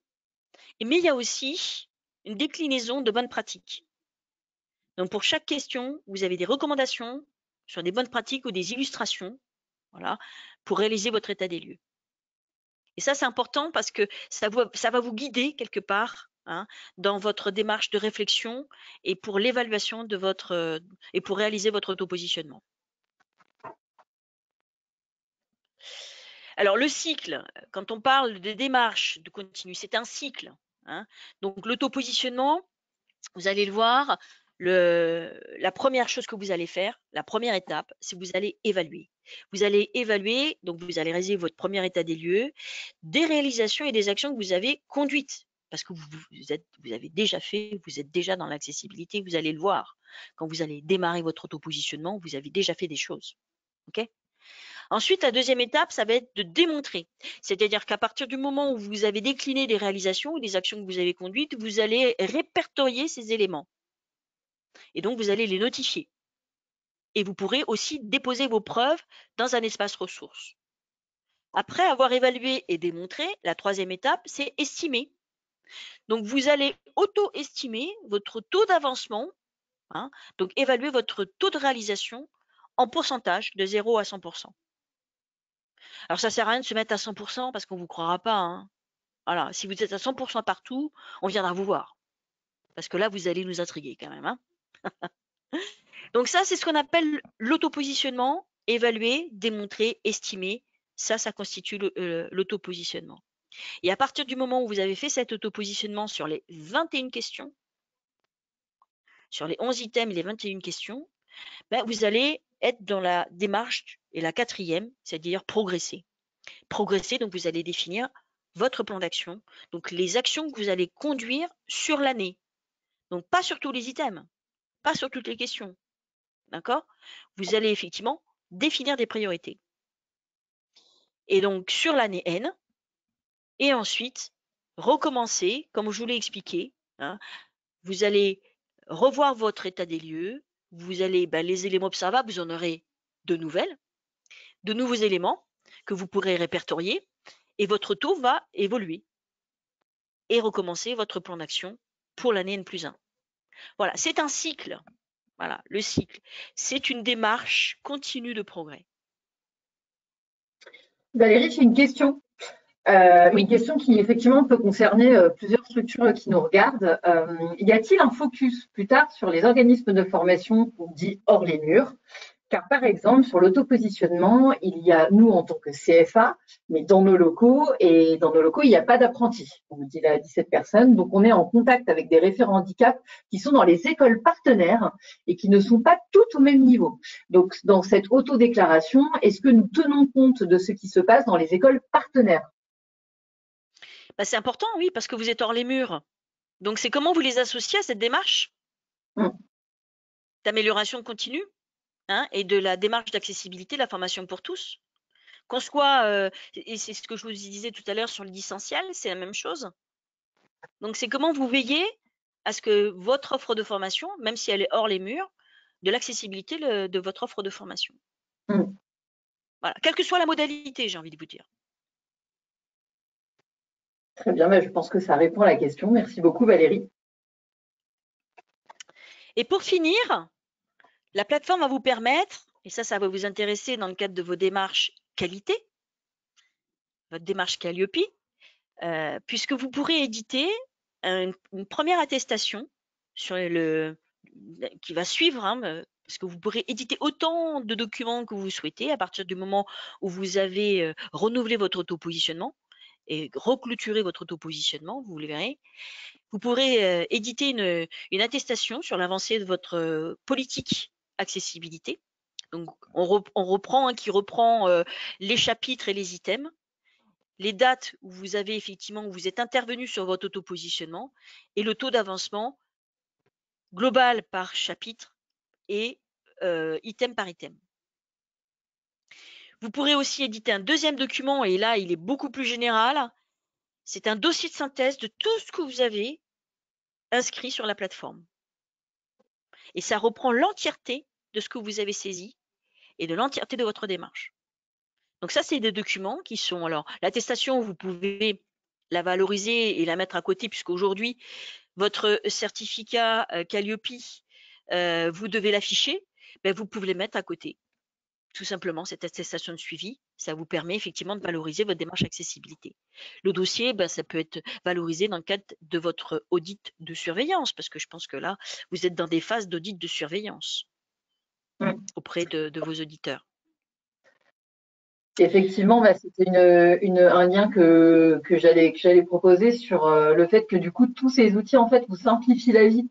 mais il y a aussi une déclinaison de bonnes pratiques. Donc pour chaque question, vous avez des recommandations sur des bonnes pratiques ou des illustrations, voilà, pour réaliser votre état des lieux. Et ça, c'est important parce que ça va vous guider quelque part dans votre démarche de réflexion et pour l'évaluation de votre et pour réaliser votre auto-positionnement. Alors le cycle, quand on parle de démarche de continu, c'est un cycle. Donc l'auto-positionnement, vous allez le voir, la première chose que vous allez faire, la première étape, c'est que vous allez évaluer. Vous allez évaluer, donc vous allez réaliser votre premier état des lieux, des réalisations et des actions que vous avez conduites. Parce que vous avez déjà fait, vous êtes déjà dans l'accessibilité, vous allez le voir. Quand vous allez démarrer votre auto-positionnement, vous avez déjà fait des choses. OK ? Ensuite, la deuxième étape, ça va être de démontrer. C'est-à-dire qu'à partir du moment où vous avez décliné des réalisations ou des actions que vous avez conduites, vous allez répertorier ces éléments. Et donc, vous allez les notifier. Et vous pourrez aussi déposer vos preuves dans un espace ressources. Après avoir évalué et démontré, la troisième étape, c'est estimer. Donc, vous allez auto-estimer votre taux d'avancement, donc évaluer votre taux de réalisation en pourcentage de 0 à 100%. Alors, ça ne sert à rien de se mettre à 100% parce qu'on ne vous croira pas. Voilà, si vous êtes à 100% partout, on viendra vous voir. Parce que là, vous allez nous intriguer quand même. Donc ça, c'est ce qu'on appelle l'auto-positionnement, évaluer, démontrer, estimer. Ça constitue l'auto-positionnement. Et à partir du moment où vous avez fait cet auto-positionnement sur les 21 questions, sur les 11 items et les 21 questions, vous allez être dans la démarche et la quatrième, c'est-à-dire progresser. Progresser, donc vous allez définir votre plan d'action, donc les actions que vous allez conduire sur l'année. Donc pas sur tous les items, pas sur toutes les questions. D'accord ? Vous allez effectivement définir des priorités. Et donc sur l'année N, et ensuite recommencer, comme je vous l'ai expliqué, vous allez revoir votre état des lieux, vous allez, les éléments observables, vous en aurez de nouveaux éléments que vous pourrez répertorier, et votre taux va évoluer. Et recommencer votre plan d'action pour l'année N+1. Voilà, c'est un cycle. Voilà, le cycle. C'est une démarche continue de progrès. Valérie, j'ai une question. Une question qui effectivement peut concerner plusieurs structures qui nous regardent. Y a-t-il un focus plus tard sur les organismes de formation qu'on dit hors les murs ? Car par exemple, sur l'auto-positionnement, il y a nous en tant que CFA, mais dans nos locaux, il n'y a pas d'apprentis. On me dit là 17 personnes, donc on est en contact avec des référents handicap qui sont dans les écoles partenaires et qui ne sont pas toutes au même niveau. Donc dans cette autodéclaration, est-ce que nous tenons compte de ce qui se passe dans les écoles partenaires ? C'est important, oui, parce que vous êtes hors les murs. Donc c'est comment vous les associez à cette démarche d'amélioration continue et de la démarche d'accessibilité, la formation pour tous. Qu'on soit, et c'est ce que je vous disais tout à l'heure sur le distanciel, c'est la même chose. Donc c'est comment vous veillez à ce que votre offre de formation, même si elle est hors les murs, de l'accessibilité de votre offre de formation. Mm. Voilà, quelle que soit la modalité, j'ai envie de vous dire. Très bien, je pense que ça répond à la question. Merci beaucoup Valérie. Et pour finir, la plateforme va vous permettre, et ça va vous intéresser dans le cadre de vos démarches qualité, votre démarche Calliope, puisque vous pourrez éditer une première attestation qui va suivre, parce que vous pourrez éditer autant de documents que vous souhaitez à partir du moment où vous avez renouvelé votre autopositionnement et reclôturé votre autopositionnement, vous le verrez. Vous pourrez éditer une attestation sur l'avancée de votre politique accessibilité. Donc, qui reprend les chapitres et les items, les dates où vous avez effectivement, où vous êtes intervenu sur votre autopositionnement et le taux d'avancement global par chapitre et item par item. Vous pourrez aussi éditer un deuxième document et là, il est beaucoup plus général. C'est un dossier de synthèse de tout ce que vous avez inscrit sur la plateforme. Et ça reprend l'entièreté de ce que vous avez saisi et de l'entièreté de votre démarche. Donc ça, c'est des documents qui sont… Alors, l'attestation, vous pouvez la valoriser et la mettre à côté puisqu'aujourd'hui, votre certificat Calliope, vous devez l'afficher, vous pouvez le mettre à côté. Tout simplement, cette attestation de suivi, ça vous permet effectivement de valoriser votre démarche accessibilité. Le dossier, ça peut être valorisé dans le cadre de votre audit de surveillance, parce que je pense que là, vous êtes dans des phases d'audit de surveillance auprès de vos auditeurs. Effectivement, c'était un lien que j'allais proposer sur le fait que du coup, tous ces outils en fait vous simplifient la vie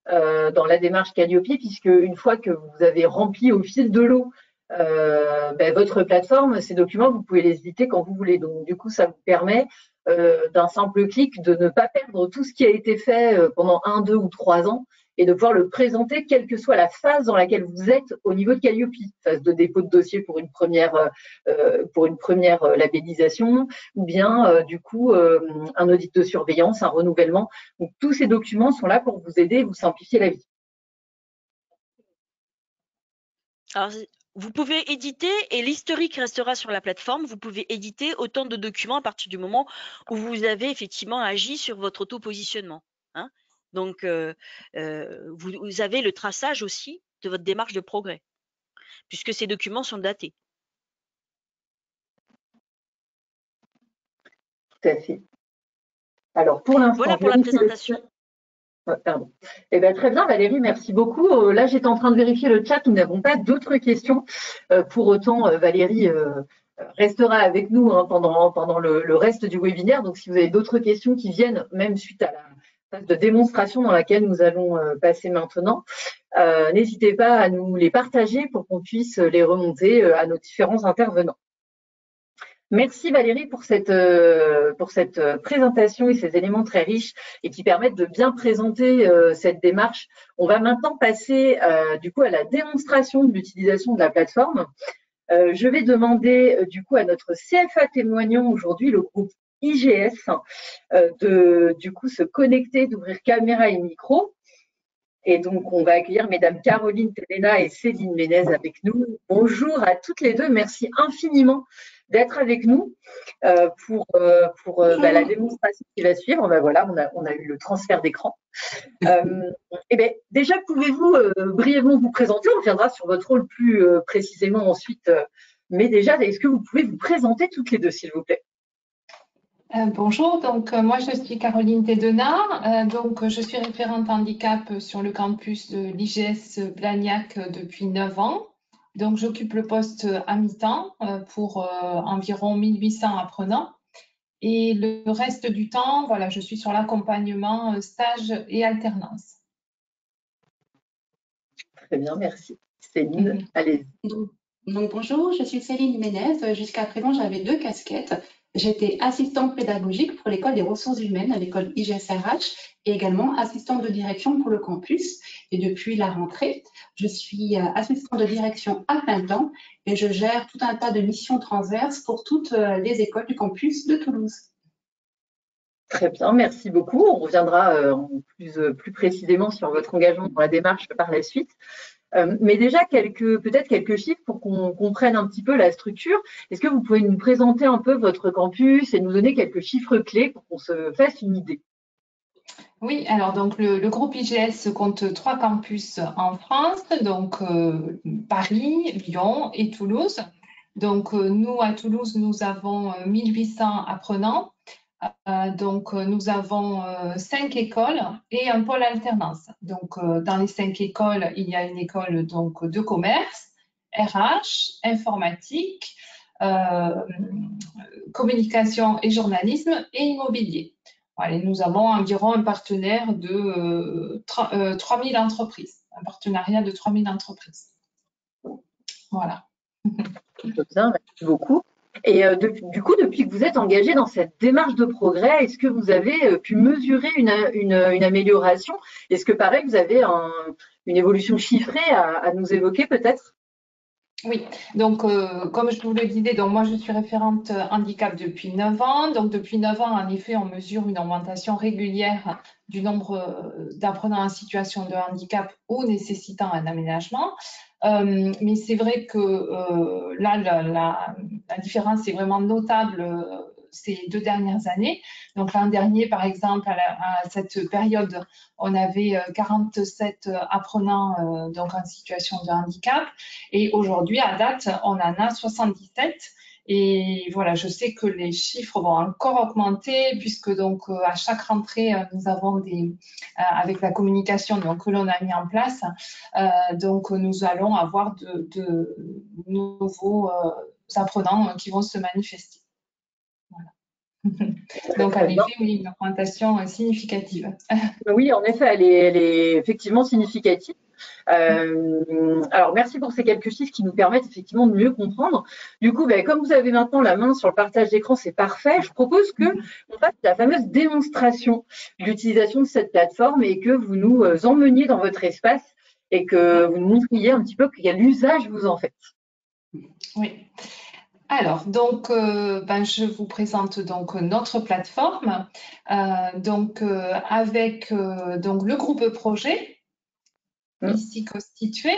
dans la démarche Calliope, puisque une fois que vous avez rempli au fil de l'eau votre plateforme, ces documents, vous pouvez les éditer quand vous voulez. Donc, du coup, ça vous permet d'un simple clic de ne pas perdre tout ce qui a été fait pendant 1, 2 ou 3 ans et de pouvoir le présenter quelle que soit la phase dans laquelle vous êtes au niveau de Calliope, phase de dépôt de dossier pour une première labellisation ou bien du coup un audit de surveillance, un renouvellement. Donc, tous ces documents sont là pour vous aider et vous simplifier la vie. Alors, vous pouvez éditer et l'historique restera sur la plateforme. Vous pouvez éditer autant de documents à partir du moment où vous avez effectivement agi sur votre auto-positionnement. Donc, vous avez le traçage aussi de votre démarche de progrès, puisque ces documents sont datés. Tout à fait. Alors, pour l'instant, voilà pour la présentation. Pardon. Très bien, Valérie, merci beaucoup. Là, j'étais en train de vérifier le chat. Nous n'avons pas d'autres questions. Pour autant, Valérie restera avec nous pendant le reste du webinaire. Donc, si vous avez d'autres questions qui viennent, même suite à la phase de démonstration dans laquelle nous allons passer maintenant, n'hésitez pas à nous les partager pour qu'on puisse les remonter à nos différents intervenants. Merci Valérie pour cette présentation et ces éléments très riches et qui permettent de bien présenter cette démarche. On va maintenant passer du coup à la démonstration de l'utilisation de la plateforme. Je vais demander du coup à notre CFA témoignant aujourd'hui, le groupe IGS, de du coup se connecter, d'ouvrir caméra et micro. Et donc, on va accueillir mesdames Caroline Telena et Céline Ménez avec nous. Bonjour à toutes les deux. Merci infiniment d'être avec nous pour la démonstration qui va suivre. Voilà, on a eu le transfert d'écran. Déjà, pouvez-vous brièvement vous présenter? On reviendra sur votre rôle plus précisément ensuite. Mais déjà, est-ce que vous pouvez vous présenter toutes les deux, s'il vous plaît? Bonjour, donc moi je suis Caroline Telena, donc je suis référente handicap sur le campus de l'IGS Blagnac depuis 9 ans. Donc j'occupe le poste à mi-temps pour environ 1800 apprenants. Et le reste du temps, voilà, je suis sur l'accompagnement, stage et alternance. Très bien, merci. Céline, allez-y. Donc bonjour, je suis Céline Ménez. Jusqu'à présent, j'avais 2 casquettes. J'étais assistante pédagogique pour l'école des ressources humaines à l'école IGSRH et également assistante de direction pour le campus. Et depuis la rentrée, je suis assistante de direction à plein temps et je gère tout un tas de missions transverses pour toutes les écoles du campus de Toulouse. Très bien, merci beaucoup. On reviendra plus précisément sur votre engagement dans la démarche par la suite. Mais déjà, peut-être quelques chiffres pour qu'on comprenne un petit peu la structure. Est-ce que vous pouvez nous présenter un peu votre campus et nous donner quelques chiffres clés pour qu'on se fasse une idée? Oui, alors donc le groupe IGS compte 3 campus en France, donc Paris, Lyon et Toulouse. Donc nous, à Toulouse, nous avons 1800 apprenants. Donc nous avons 5 écoles et un pôle alternance. Donc dans les 5 écoles, il y a une école donc de commerce, RH, informatique, communication et journalisme et immobilier. Voilà, nous avons environ un partenaire de 3000 entreprises, un partenariat de 3000 entreprises. Voilà. Bien, merci beaucoup. Et du coup, depuis que vous êtes engagé dans cette démarche de progrès, est-ce que vous avez pu mesurer une amélioration? Est-ce que pareil, vous avez une évolution chiffrée à nous évoquer peut-être? Oui, donc comme je vous le disais, donc moi je suis référente handicap depuis 9 ans. Donc depuis 9 ans, en effet, on mesure une augmentation régulière du nombre d'apprenants en situation de handicap ou nécessitant un aménagement. Mais c'est vrai que là, la différence est vraiment notable ces 2 dernières années. Donc l'an dernier, par exemple, à cette période, on avait 47 apprenants donc en situation de handicap. Et aujourd'hui, à date, on en a 77. Et voilà, je sais que les chiffres vont encore augmenter puisque donc à chaque rentrée, nous avons avec la communication donc, que l'on a mis en place, donc nous allons avoir de nouveaux apprenants qui vont se manifester. Voilà. Donc, en effet, oui, une augmentation significative. Oui, en effet, elle est effectivement significative. Alors, merci pour ces quelques chiffres qui nous permettent effectivement de mieux comprendre. Du coup, comme vous avez maintenant la main sur le partage d'écran, c'est parfait. Je propose qu'on fasse la fameuse démonstration de l'utilisation de cette plateforme et que vous nous emmeniez dans votre espace et que vous nous montriez un petit peu quel usage vous en faites. Oui. Alors, donc, je vous présente donc notre plateforme, avec donc le groupe projet ici constitué.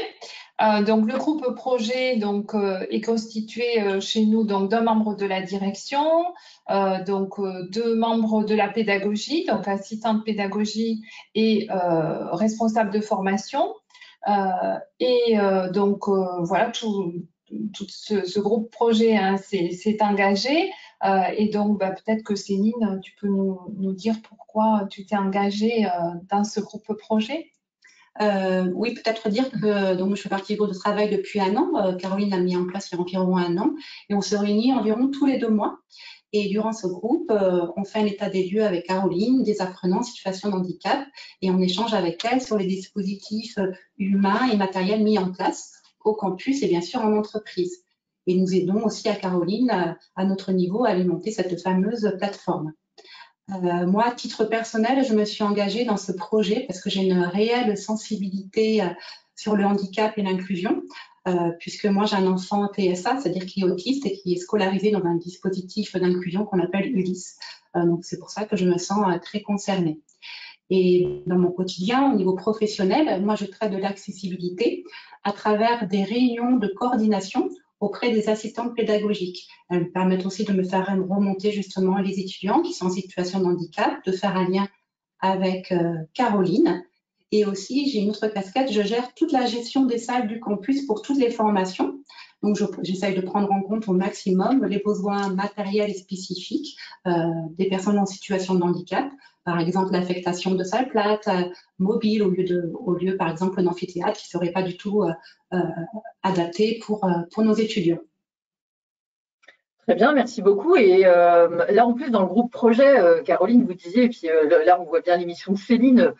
Donc, le groupe projet donc est constitué chez nous donc d'un membre de la direction, donc 2 membres de la pédagogie, donc assistante pédagogie et responsable de formation. Voilà tout ce groupe projet s'est engagé. Et donc, peut-être que Céline, tu peux nous dire pourquoi tu t'es engagée dans ce groupe projet? Oui, peut-être dire que donc, je fais partie du groupe de travail depuis 1 an. Caroline l'a mis en place il y a environ 1 an. Et on se réunit environ tous les 2 mois. Et durant ce groupe, on fait un état des lieux avec Caroline, des apprenants en situation de handicap, et on échange avec elle sur les dispositifs humains et matériels mis en place au campus et bien sûr en entreprise. Et nous aidons aussi à Caroline, à notre niveau, à alimenter cette fameuse plateforme. Moi, à titre personnel, je me suis engagée dans ce projet parce que j'ai une réelle sensibilité sur le handicap et l'inclusion, puisque moi, j'ai un enfant TSA, c'est-à-dire qui est autiste et qui est scolarisé dans un dispositif d'inclusion qu'on appelle Ulysse. Donc, c'est pour ça que je me sens très concernée. Et dans mon quotidien, au niveau professionnel, moi, je traite de l'accessibilité à travers des réunions de coordination auprès des assistantes pédagogiques. Elles me permettent aussi de me faire remonter justement les étudiants qui sont en situation de handicap, de faire un lien avec Caroline. Et aussi, j'ai une autre casquette, je gère toute la gestion des salles du campus pour toutes les formations. Donc, j'essaye de prendre en compte au maximum les besoins matériels et spécifiques des personnes en situation de handicap. Par exemple, l'affectation de salles plates, mobiles, au lieu, par exemple, d'un amphithéâtre qui ne serait pas du tout adapté pour nos étudiants. Très bien, merci beaucoup. Et là, en plus, dans le groupe projet, Caroline, vous disiez, et puis là, on voit bien l'émission de Céline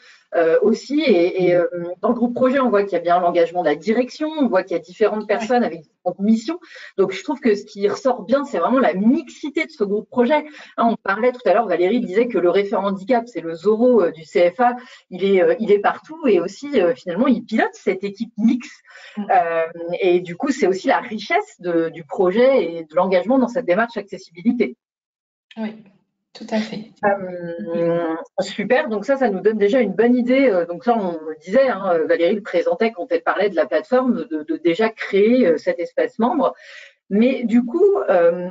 aussi. Et dans le groupe projet, on voit qu'il y a bien l'engagement de la direction, on voit qu'il y a différentes personnes avec différentes missions. Donc, je trouve que ce qui ressort bien, c'est vraiment la mixité de ce groupe projet. Hein, on parlait tout à l'heure, Valérie disait que le référent handicap, c'est le Zorro du CFA, il est partout et aussi, finalement, il pilote cette équipe mixte. Et du coup, c'est aussi la richesse du projet et de l'engagement dans cette démarche accessibilité. Oui, Tout à fait. Super, donc ça nous donne déjà une bonne idée. Donc ça, on le disait, hein, Valérie le présentait quand elle parlait de la plateforme, de déjà créer cet espace membre. Mais du coup,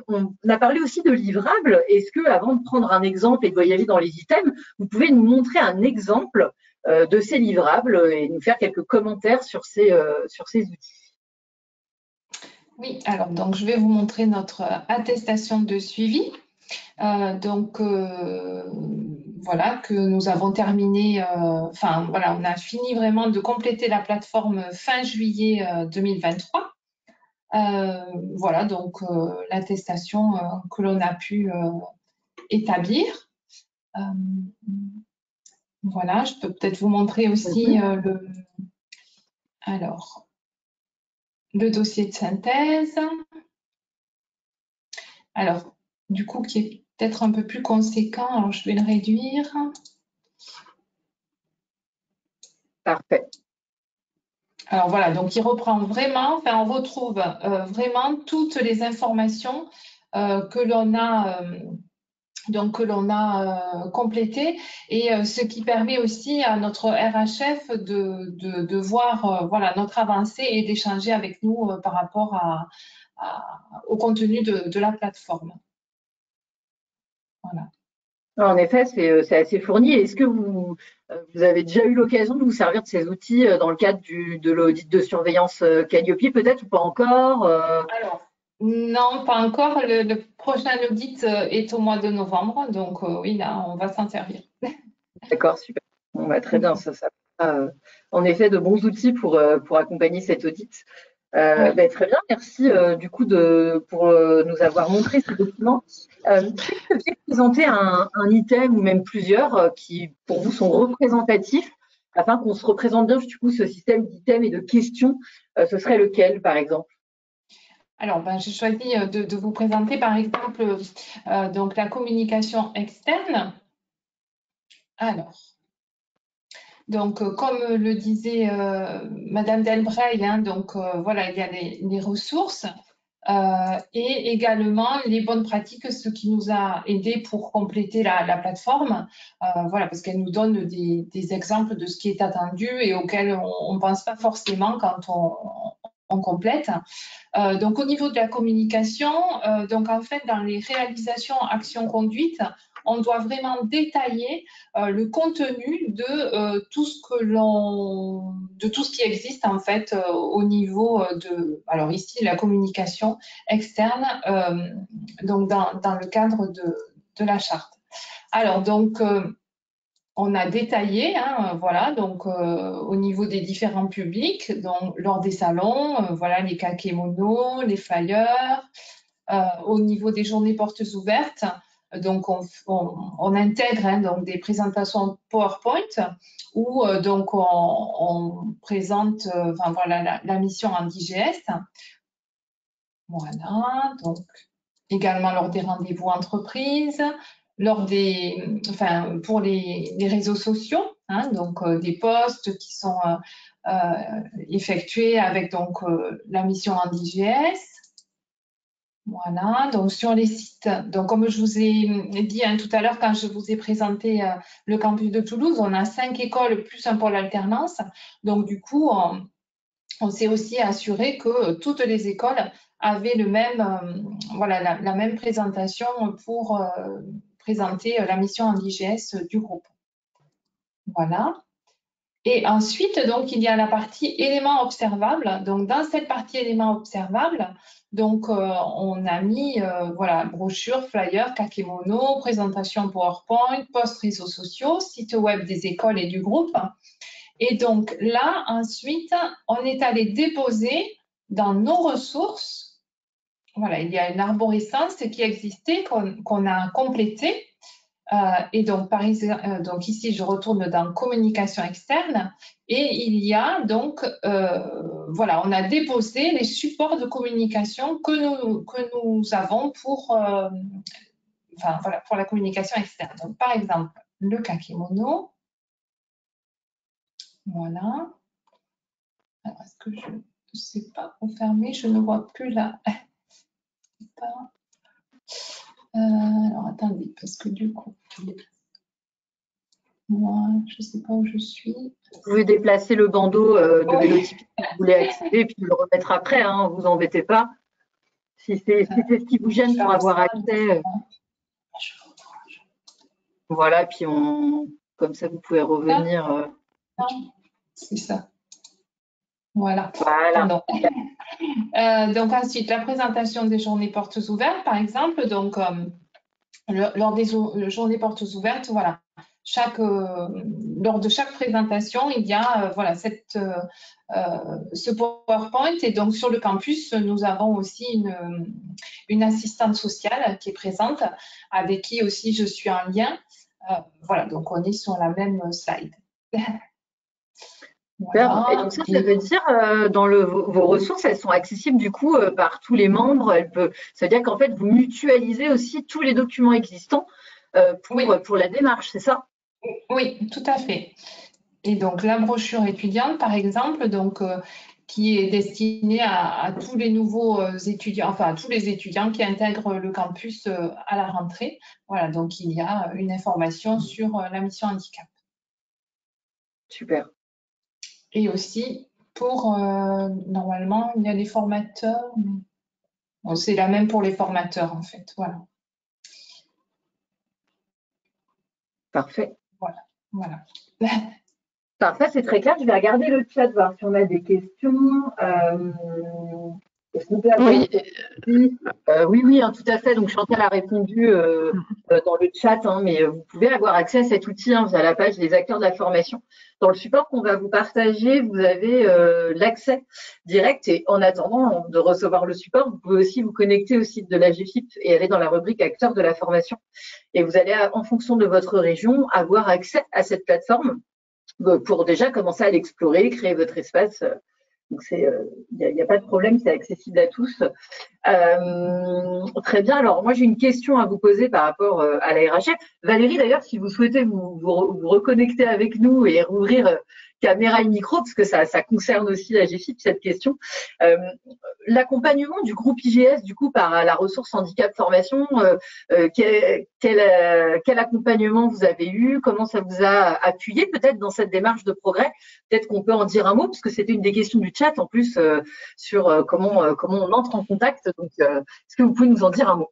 on a parlé aussi de livrables. Est-ce que, avant de prendre un exemple et de y aller dans les items, vous pouvez nous montrer un exemple de ces livrables et nous faire quelques commentaires sur ces outils? Oui, alors donc je vais vous montrer notre attestation de suivi. Donc voilà que nous avons terminé, enfin voilà, on a fini vraiment de compléter la plateforme fin juillet 2023. Voilà donc l'attestation que l'on a pu établir. Voilà, je peux peut-être vous montrer aussi le dossier de synthèse. Alors, du coup, qui est peut-être un peu plus conséquent, alors je vais le réduire. Parfait. Alors voilà, donc il reprend vraiment, enfin on retrouve vraiment toutes les informations que l'on a complétées et ce qui permet aussi à notre RHF de voir voilà notre avancée et d'échanger avec nous par rapport au contenu de la plateforme. Voilà. En effet, c'est assez fourni. Est-ce que vous avez déjà eu l'occasion de vous servir de ces outils dans le cadre de l'audit de surveillance Calliope, peut-être, ou pas encore? Alors, non, pas encore. Le prochain audit est au mois de novembre, donc oui, là, on va s'en servir. D'accord, super. Bon, bah, très bien, ça en effet de bons outils pour accompagner cet audit. Ouais. Bah, très bien, merci du coup pour nous avoir montré ces documents. Est-ce que vous pouviez présenter un item ou même plusieurs qui pour vous sont représentatifs afin qu'on se représente bien du coup ce système d'items et de questions, ce serait lequel par exemple? Alors, ben, j'ai choisi de vous présenter par exemple donc la communication externe. Alors, donc comme le disait Madame Delbrey, hein, donc voilà, il y a les ressources. Et également les bonnes pratiques, ce qui nous a aidé pour compléter la plateforme, voilà, parce qu'elle nous donne des exemples de ce qui est attendu et auxquels on ne pense pas forcément quand on complète. Donc au niveau de la communication, donc en fait dans les réalisations actions conduites, on doit vraiment détailler le contenu de tout ce qui existe en fait au niveau alors ici la communication externe, donc dans le cadre de la charte. Alors donc on a détaillé, hein, voilà, donc au niveau des différents publics, donc lors des salons, voilà les kakémonos, les flyers, au niveau des journées portes ouvertes. Donc, on intègre hein, donc des présentations PowerPoint où donc on présente enfin, voilà, la mission en IGS. Voilà, donc également lors des rendez-vous entreprises, pour les réseaux sociaux, hein, donc des posts qui sont effectués avec donc la mission en IGS. Voilà, donc sur les sites, donc comme je vous ai dit hein, tout à l'heure quand je vous ai présenté le campus de Toulouse, on a 5 écoles plus un pôle alternance. Donc du coup, on s'est aussi assuré que toutes les écoles avaient voilà, la même présentation pour présenter la mission en IGS du groupe. Voilà. Et ensuite, donc, il y a la partie éléments observables. Donc, dans cette partie éléments observables, donc, on a mis, voilà, brochure, flyer, kakémono, présentation PowerPoint, post réseaux sociaux, site web des écoles et du groupe. Et donc, là, ensuite, on est allé déposer dans nos ressources. Voilà, il y a une arborescence qui existait, qu'on a complétée. Et donc, donc ici, je retourne dans communication externe et il y a donc, voilà, on a déposé les supports de communication que nous avons pour, enfin, voilà, pour la communication externe. Donc, par exemple, le kakémono. Voilà. Alors, est-ce que je ne sais pas où fermer? Je ne vois plus là. Alors, attendez, parce que du coup, moi, je ne sais pas où je suis. Vous pouvez déplacer le bandeau de Vélotype si vous voulez accéder, et puis le remettre après, hein, vous embêtez pas. Si c'est ce qui vous gêne pour avoir accès, voilà, puis comme ça, vous pouvez revenir. C'est ça. Voilà. Voilà. Donc ensuite, la présentation des journées portes ouvertes, par exemple. Donc, lors des journées portes ouvertes, voilà. Lors de chaque présentation, il y a voilà, ce PowerPoint. Et donc, sur le campus, nous avons aussi une assistante sociale qui est présente, avec qui aussi je suis en lien. Voilà, donc on est sur la même slide. Super. Et donc ça veut dire dans vos ressources, elles sont accessibles du coup par tous les membres. Ça veut dire qu'en fait, vous mutualisez aussi tous les documents existants pour la démarche, c'est ça? Oui, tout à fait. Et donc la brochure étudiante, par exemple, donc qui est destinée à tous les nouveaux étudiants, enfin à tous les étudiants qui intègrent le campus à la rentrée. Voilà, donc il y a une information sur la mission handicap. Super. Et aussi pour, normalement, il y a les formateurs. Bon, c'est la même pour les formateurs, en fait. Voilà. Parfait. Voilà. Parfait, c'est très clair. Je vais regarder le chat, voir si on a des questions. Est-ce qu'on peut avoir oui, hein, tout à fait. Donc Chantal a répondu dans le chat, hein, mais vous pouvez avoir accès à cet outil via la page des acteurs de la formation. Dans le support qu'on va vous partager, vous avez l'accès direct. Et en attendant de recevoir le support, vous pouvez aussi vous connecter au site de la GFIP et aller dans la rubrique acteurs de la formation. Et vous allez, en fonction de votre région, avoir accès à cette plateforme pour déjà commencer à l'explorer, créer votre espace. Donc, il n'y a pas de problème, c'est accessible à tous. Très bien. Alors, moi, j'ai une question à vous poser par rapport à la RHF. Valérie, d'ailleurs, si vous souhaitez vous reconnecter avec nous et rouvrir caméra et micro, parce que ça concerne aussi la GFIP, cette question. L'accompagnement du groupe IGS, du coup, par la ressource handicap formation, quel accompagnement vous avez eu? Comment ça vous a appuyé peut-être dans cette démarche de progrès? Peut-être qu'on peut en dire un mot, parce que c'était une des questions du chat en plus sur comment on entre en contact. Donc, est-ce que vous pouvez nous en dire un mot?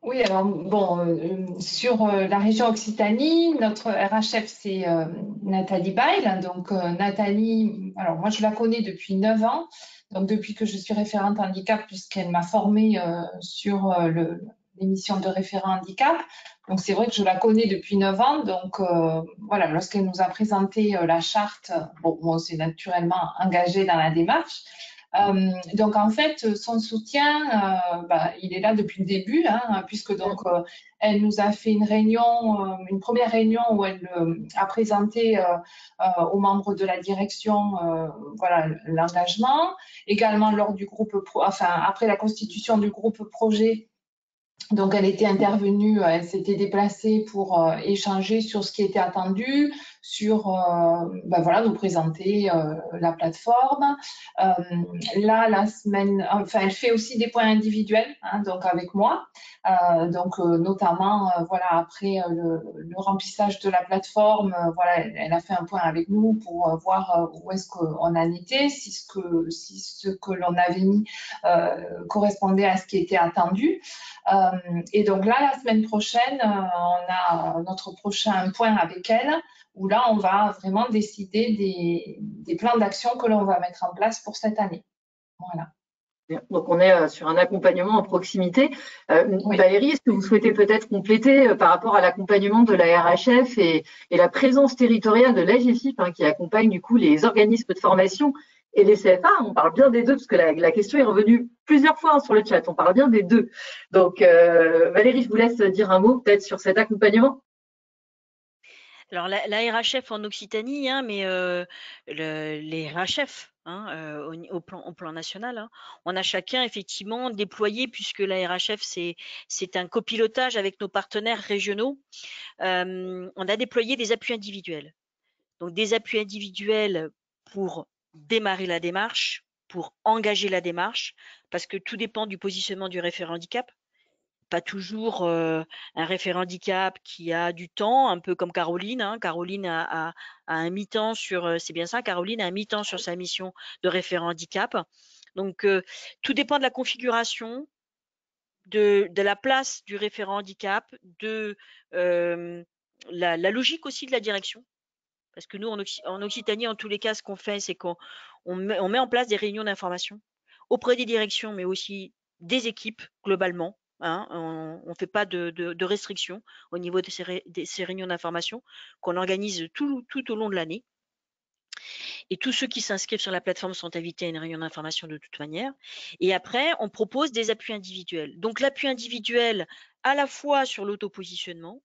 Oui, alors bon, sur la région Occitanie, notre RHF, c'est Nathalie Bail. Donc Nathalie, alors moi je la connais depuis 9 ans, donc depuis que je suis référente handicap, puisqu'elle m'a formée sur l'émission de référent handicap. Donc c'est vrai que je la connais depuis 9 ans. Donc voilà, lorsqu'elle nous a présenté la charte, bon, moi c'est naturellement engagée dans la démarche. Donc en fait, son soutien, il est là depuis le début, puisque donc elle nous a fait une réunion, une première réunion où elle a présenté aux membres de la direction, voilà, l'engagement. Également lors du groupe, après la constitution du groupe projet. Donc, elle était intervenue, elle s'était déplacée pour échanger sur ce qui était attendu, sur, voilà, nous présenter la plateforme. Là, la semaine, enfin, elle fait aussi des points individuels, donc avec moi. Donc, notamment, voilà, après le remplissage de la plateforme, voilà, elle a fait un point avec nous pour voir où est-ce qu'on en était, si ce que l'on avait mis correspondait à ce qui était attendu. Et donc là, la semaine prochaine, on a notre prochain point avec elle, où là, on va vraiment décider des plans d'action que l'on va mettre en place pour cette année. Voilà. Donc, on est sur un accompagnement en proximité. Oui. Valérie, est-ce que vous souhaitez peut-être compléter par rapport à l'accompagnement de la RHF et la présence territoriale de l'AGFIP qui accompagne du coup les organismes de formation et les CFA? On parle bien des deux, parce que la question est revenue plusieurs fois sur le chat. On parle bien des deux. Donc, Valérie, je vous laisse dire un mot peut-être sur cet accompagnement. Alors, la RHF en Occitanie, mais les RHF au plan national, on a chacun effectivement déployé, puisque la RHF, c'est un copilotage avec nos partenaires régionaux. On a déployé des appuis individuels. Donc, des appuis individuels pour démarrer la démarche, pour engager la démarche, parce que tout dépend du positionnement du référent handicap. pas toujours un référent handicap qui a du temps, un peu comme Caroline. Hein. Caroline a un mi-temps sur, c'est bien ça, Caroline a un mi-temps sur sa mission de référent handicap. Donc, tout dépend de la configuration, de la place du référent handicap, de la logique aussi de la direction. Parce que nous, en Occitanie, en tous les cas, ce qu'on fait, c'est qu'on met en place des réunions d'information auprès des directions, mais aussi des équipes globalement. Hein. On ne fait pas de restrictions au niveau de ces réunions d'information qu'on organise tout au long de l'année. Et tous ceux qui s'inscrivent sur la plateforme sont invités à une réunion d'information de toute manière. Et après, on propose des appuis individuels. Donc, l'appui individuel, à la fois sur l'autopositionnement,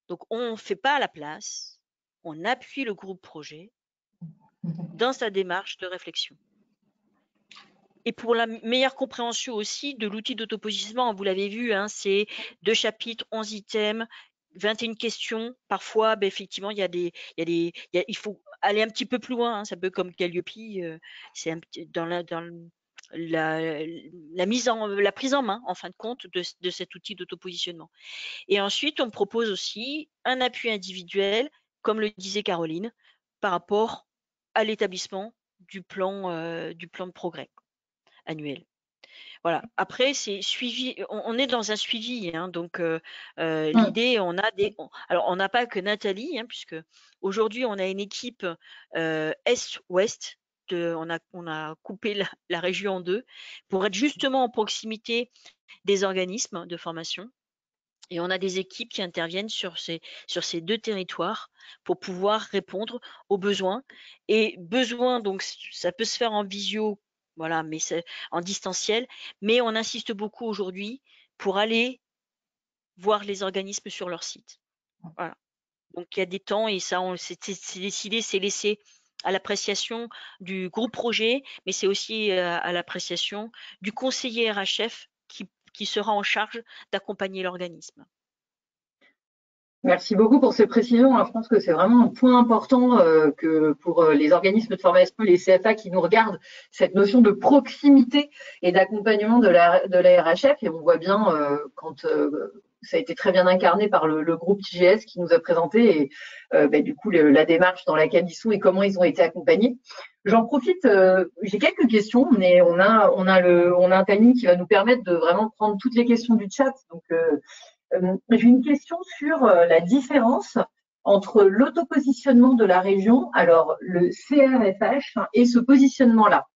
donc on ne fait pas à la place, on appuie le groupe projet dans sa démarche de réflexion. Et pour la meilleure compréhension aussi de l'outil d'autopositionnement, vous l'avez vu, hein, c'est 2 chapitres, 11 items, 21 questions. Parfois, effectivement, il faut aller un petit peu plus loin. Hein, c'est un peu comme Calliope, c'est dans la prise en main, en fin de compte, de cet outil d'autopositionnement. Et ensuite, on propose aussi un appui individuel, comme le disait Caroline, par rapport à l'établissement du plan de progrès annuel. Voilà. Après, c'est suivi. On est dans un suivi, hein, donc l'idée, alors on n'a pas que Nathalie, hein, puisque aujourd'hui on a une équipe Est-Ouest. On a coupé la région en deux pour être justement en proximité des organismes de formation. Et on a des équipes qui interviennent sur ces 2 territoires pour pouvoir répondre aux besoins. Et besoins, donc ça peut se faire en visio, voilà, mais c'est en distanciel. Mais on insiste beaucoup aujourd'hui pour aller voir les organismes sur leur site. Voilà. Donc il y a des temps et ça, c'est décidé, c'est laissé à l'appréciation du groupe projet, mais c'est aussi à l'appréciation du conseiller RHF qui sera en charge d'accompagner l'organisme. Merci beaucoup pour ces précisions. Je pense que c'est vraiment un point important que pour les organismes de formation, les CFA qui nous regardent, cette notion de proximité et d'accompagnement de la RHF. Et on voit bien quand ça a été très bien incarné par le groupe IGS qui nous a présenté et du coup la démarche dans laquelle ils sont et comment ils ont été accompagnés. J'en profite, j'ai quelques questions, mais on a un timing qui va nous permettre de vraiment prendre toutes les questions du chat. Donc j'ai une question sur la différence entre l'autopositionnement de la région, alors le CRFH, et ce positionnement-là.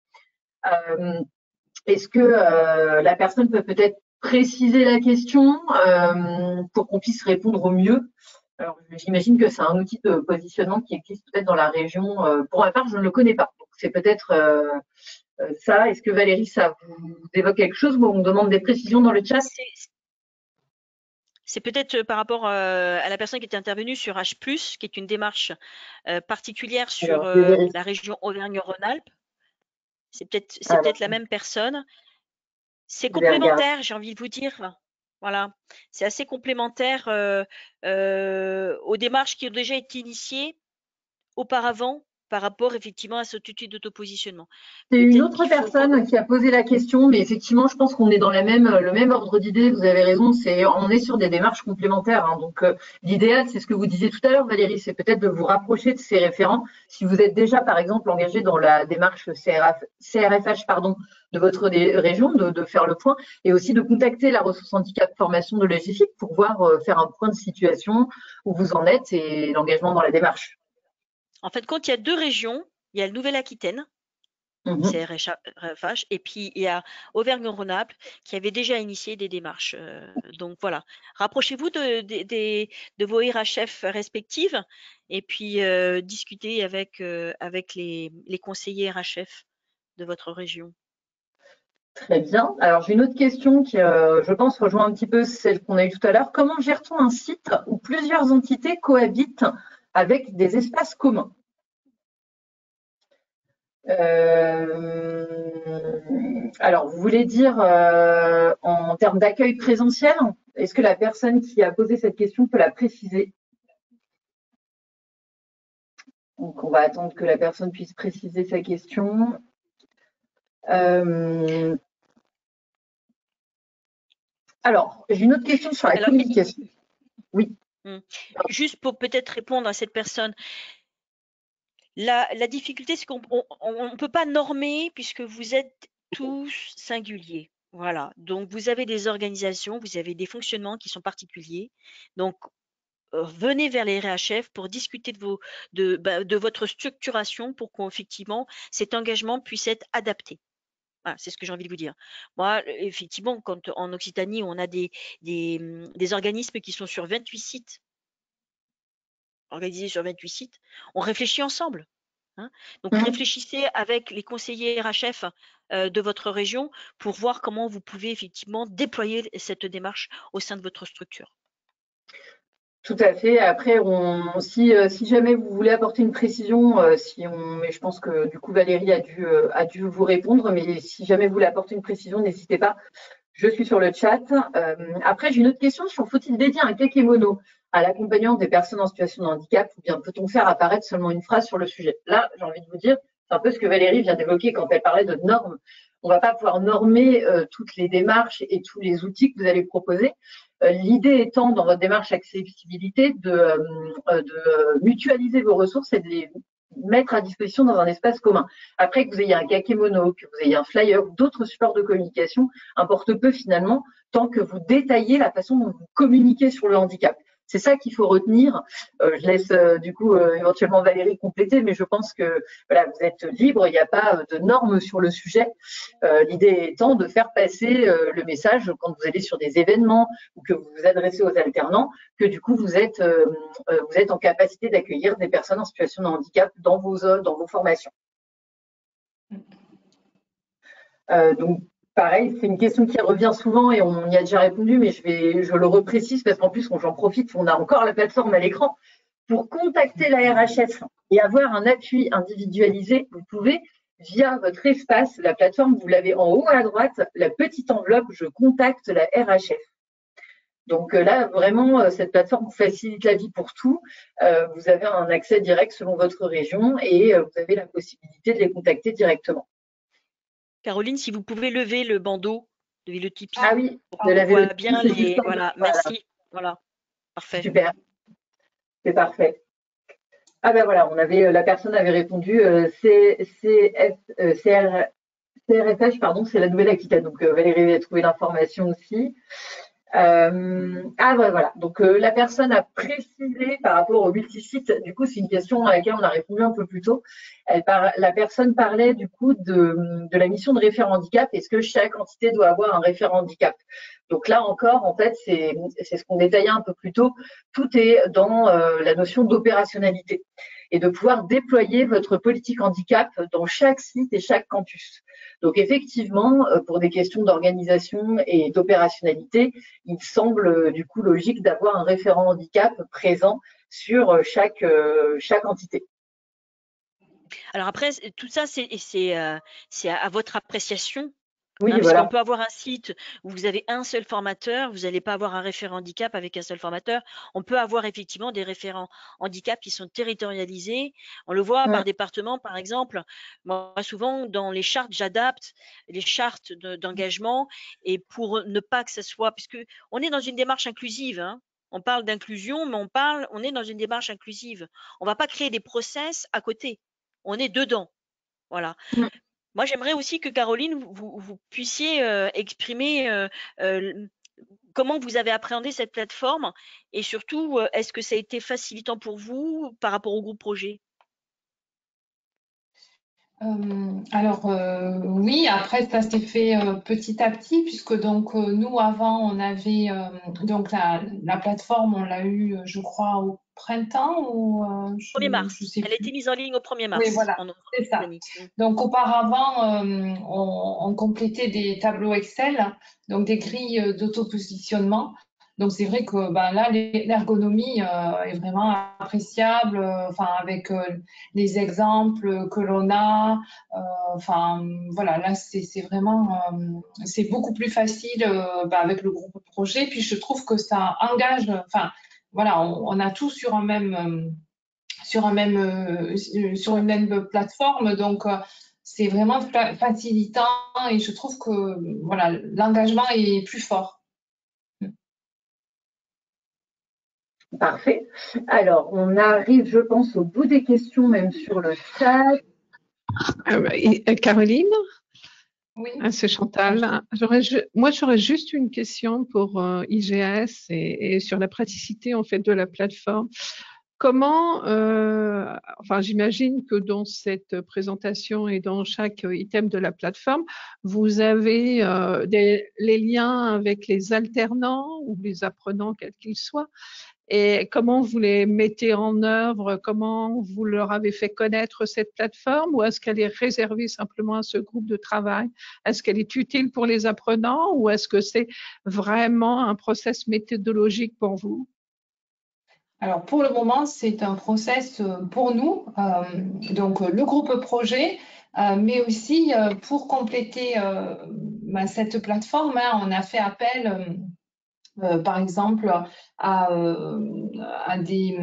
Est-ce que la personne peut peut-être préciser la question pour qu'on puisse répondre au mieux? Alors, j'imagine que c'est un outil de positionnement qui existe peut-être dans la région. Pour ma part, je ne le connais pas. C'est peut-être ça. Est-ce que Valérie, ça vous évoque quelque chose ou on me demande des précisions dans le chat? C'est peut-être par rapport à la personne qui était intervenue sur H+, qui est une démarche particulière sur la région Auvergne-Rhône-Alpes. C'est peut-être la même personne. C'est complémentaire, j'ai envie de vous dire. Voilà, c'est assez complémentaire aux démarches qui ont déjà été initiées auparavant par rapport effectivement à cet outil d'autopositionnement. C'est une autre personne qui a posé la question, mais effectivement, je pense qu'on est dans le même ordre d'idée. Vous avez raison, on est sur des démarches complémentaires. Hein. Donc, l'idéal, c'est ce que vous disiez tout à l'heure, Valérie, c'est peut-être de vous rapprocher de ces référents. Si vous êtes déjà, par exemple, engagé dans la démarche CRFH, de votre région, de faire le point, et aussi de contacter la ressource handicap formation de l'EGFIP pour voir faire un point de situation où vous en êtes et l'engagement dans la démarche. En fait, quand il y a 2 régions, il y a le Nouvelle-Aquitaine, CRFH, et puis il y a Auvergne-Rhône-Alpes qui avait déjà initié des démarches. Donc voilà, rapprochez-vous de vos RHF respectives et puis discutez avec les conseillers RHF de votre région. Très bien. Alors, j'ai une autre question qui, je pense, rejoint un petit peu celle qu'on a eue tout à l'heure. Comment gère-t-on un site où plusieurs entités cohabitent avec des espaces communs? Alors, vous voulez dire en termes d'accueil présentiel? Est-ce que la personne qui a posé cette question peut la préciser? Donc, on va attendre que la personne puisse préciser sa question. Alors, j'ai une autre question sur la Alors, communication. Oui. Juste pour peut-être répondre à cette personne, la difficulté, c'est qu'on ne peut pas normer puisque vous êtes tous singuliers. Voilà. Donc, vous avez des organisations, vous avez des fonctionnements qui sont particuliers. Donc, venez vers les RHF pour discuter de votre structuration pour qu'effectivement cet engagement puisse être adapté. Voilà, c'est ce que j'ai envie de vous dire. Moi, effectivement, quand en Occitanie, on a des organismes qui sont sur 28 sites, organisés sur 28 sites, on réfléchit ensemble. Hein. Donc, réfléchissez avec les conseillers RHF de votre région pour voir comment vous pouvez effectivement déployer cette démarche au sein de votre structure. Tout à fait. Après, si jamais vous voulez apporter une précision, mais je pense que du coup Valérie a dû vous répondre, mais si jamais vous voulez apporter une précision, n'hésitez pas. Je suis sur le chat. Après, j'ai une autre question sur faut-il dédier un kakémono à l'accompagnement des personnes en situation de handicap ou bien peut-on faire apparaître seulement une phrase sur le sujet? Là, j'ai envie de vous dire, c'est un peu ce que Valérie vient d'évoquer quand elle parlait de normes. On ne va pas pouvoir normer toutes les démarches et tous les outils que vous allez proposer. L'idée étant, dans votre démarche accessibilité, de mutualiser vos ressources et de les mettre à disposition dans un espace commun. Après que vous ayez un kakémono, que vous ayez un flyer ou d'autres supports de communication, importe peu finalement, tant que vous détaillez la façon dont vous communiquez sur le handicap. C'est ça qu'il faut retenir. Je laisse du coup éventuellement Valérie compléter, mais je pense que voilà, vous êtes libre, il n'y a pas de normes sur le sujet. L'idée étant de faire passer le message quand vous allez sur des événements ou que vous vous adressez aux alternants, que du coup vous êtes en capacité d'accueillir des personnes en situation de handicap dans vos zones, dans vos formations. Donc pareil, c'est une question qui revient souvent et on y a déjà répondu, mais je le reprécise parce qu'en plus, j'en profite, on a encore la plateforme à l'écran. Pour contacter la RHF et avoir un appui individualisé, vous pouvez, via votre espace, la plateforme, vous l'avez en haut à droite, la petite enveloppe « Je contacte la RHF ». Donc là, vraiment, cette plateforme vous facilite la vie pour tout. Vous avez un accès direct selon votre région et vous avez la possibilité de les contacter directement. Caroline, si vous pouvez lever le bandeau, lever le Tipeee. Ah oui, de la voit bien les. Voilà, merci. Voilà, parfait. Super, c'est parfait. Ah ben voilà, la personne avait répondu CRFH, pardon, c'est la Nouvelle-Aquitaine. Donc Valérie avait trouvé l'information aussi. Voilà. Donc la personne a précisé par rapport au multisite. Du coup, c'est une question à laquelle on a répondu un peu plus tôt. La personne parlait du coup de la mission de référent handicap. Est-ce que chaque entité doit avoir un référent handicap? Donc là encore, en fait, c'est ce qu'on détaillait un peu plus tôt. Tout est dans la notion d'opérationnalité et de pouvoir déployer votre politique handicap dans chaque site et chaque campus. Donc effectivement, pour des questions d'organisation et d'opérationnalité, il semble du coup logique d'avoir un référent handicap présent sur chaque entité. Alors après, tout ça, c'est à votre appréciation. Oui, parce voilà. qu'on peut avoir un site où vous avez un seul formateur, vous n'allez pas avoir un référent handicap avec un seul formateur. On peut avoir effectivement des référents handicap qui sont territorialisés. On le voit par département, par exemple. Moi, souvent, dans les chartes, j'adapte les chartes d'engagement et pour ne pas que ce soit, puisque on est dans une démarche inclusive, hein. On parle d'inclusion, mais on est dans une démarche inclusive. On ne va pas créer des process à côté. On est dedans. Voilà. Moi, j'aimerais aussi que Caroline, vous puissiez exprimer comment vous avez appréhendé cette plateforme et surtout, est-ce que ça a été facilitant pour vous par rapport au groupe projet? Oui, après ça s'est fait petit à petit puisque donc nous avant on avait donc la plateforme on l'a eu je crois au printemps ou 1er mars. je sais Elle a plus. été mise en ligne au 1er mars. Oui, voilà, c'est ça. Donc auparavant on complétait des tableaux Excel, donc des grilles d'autopositionnement. Donc c'est vrai que là l'ergonomie est vraiment appréciable, enfin avec les exemples que l'on a, enfin voilà là c'est vraiment c'est beaucoup plus facile avec le groupe projet. Puis je trouve que ça engage, enfin voilà on a tout sur un même sur une même plateforme, donc c'est vraiment facilitant et je trouve que voilà l'engagement est plus fort. Parfait. Alors, on arrive, je pense, au bout des questions, même sur le chat. Caroline, Oui. c'est Chantal. Moi, j'aurais juste une question pour IGS et sur la praticité en fait de la plateforme. Comment, enfin, j'imagine que dans cette présentation et dans chaque item de la plateforme, vous avez les liens avec les alternants ou les apprenants, quels qu'ils soient. Et comment vous les mettez en œuvre? Comment vous leur avez fait connaître cette plateforme? Ou est-ce qu'elle est réservée simplement à ce groupe de travail? Est-ce qu'elle est utile pour les apprenants ou est-ce que c'est vraiment un process méthodologique pour vous? Alors, pour le moment, c'est un process pour nous, donc le groupe projet, mais aussi pour compléter cette plateforme, hein, on a fait appel, par exemple, à des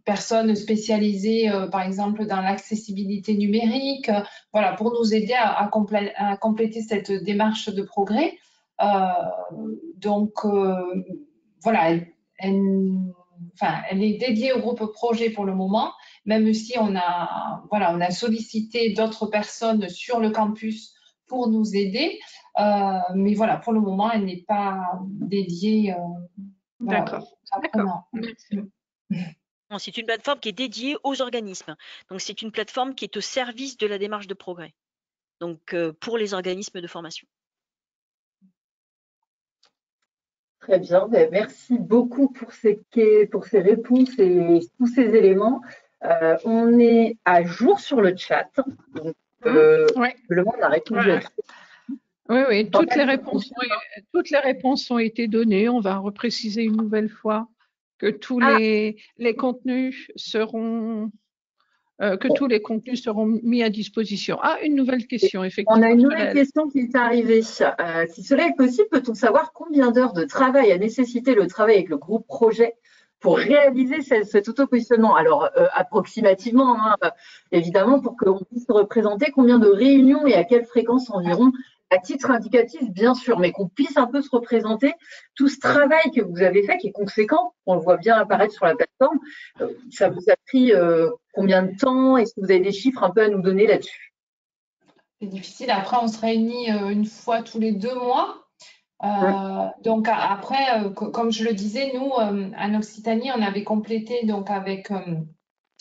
personnes spécialisées, par exemple, dans l'accessibilité numérique, voilà, pour nous aider à compléter cette démarche de progrès. Donc, voilà, elle est dédiée au groupe projet pour le moment, même si on a sollicité d'autres personnes sur le campus pour nous aider. Mais voilà, pour le moment, elle n'est pas dédiée D'accord. aux apprenants. Merci. C'est une plateforme qui est dédiée aux organismes. Donc, c'est une plateforme qui est au service de la démarche de progrès. Donc, pour les organismes de formation. Très bien, merci beaucoup pour ces réponses et tous ces éléments. On est à jour sur le chat, donc Ouais. le monde a répondu à tout. Oui, toutes les réponses ont été données. On va repréciser une nouvelle fois que tous les contenus seront tous les contenus seront mis à disposition. Ah, une nouvelle question, effectivement. On a une nouvelle question qui est arrivée. Si cela est possible, peut-on savoir combien d'heures de travail a nécessité le travail avec le groupe projet pour réaliser cet auto-positionnement? Alors, approximativement, hein, évidemment, pour qu'on puisse représenter combien de réunions et à quelle fréquence environ, à titre indicatif, bien sûr, mais qu'on puisse un peu se représenter tout ce travail que vous avez fait, qui est conséquent, on le voit bien apparaître sur la plateforme. Ça vous a pris combien de temps? Est-ce que vous avez des chiffres un peu à nous donner là-dessus? C'est difficile. Après, on se réunit une fois tous les 2 mois. Donc après, comme je le disais, nous, en Occitanie, on avait complété donc avec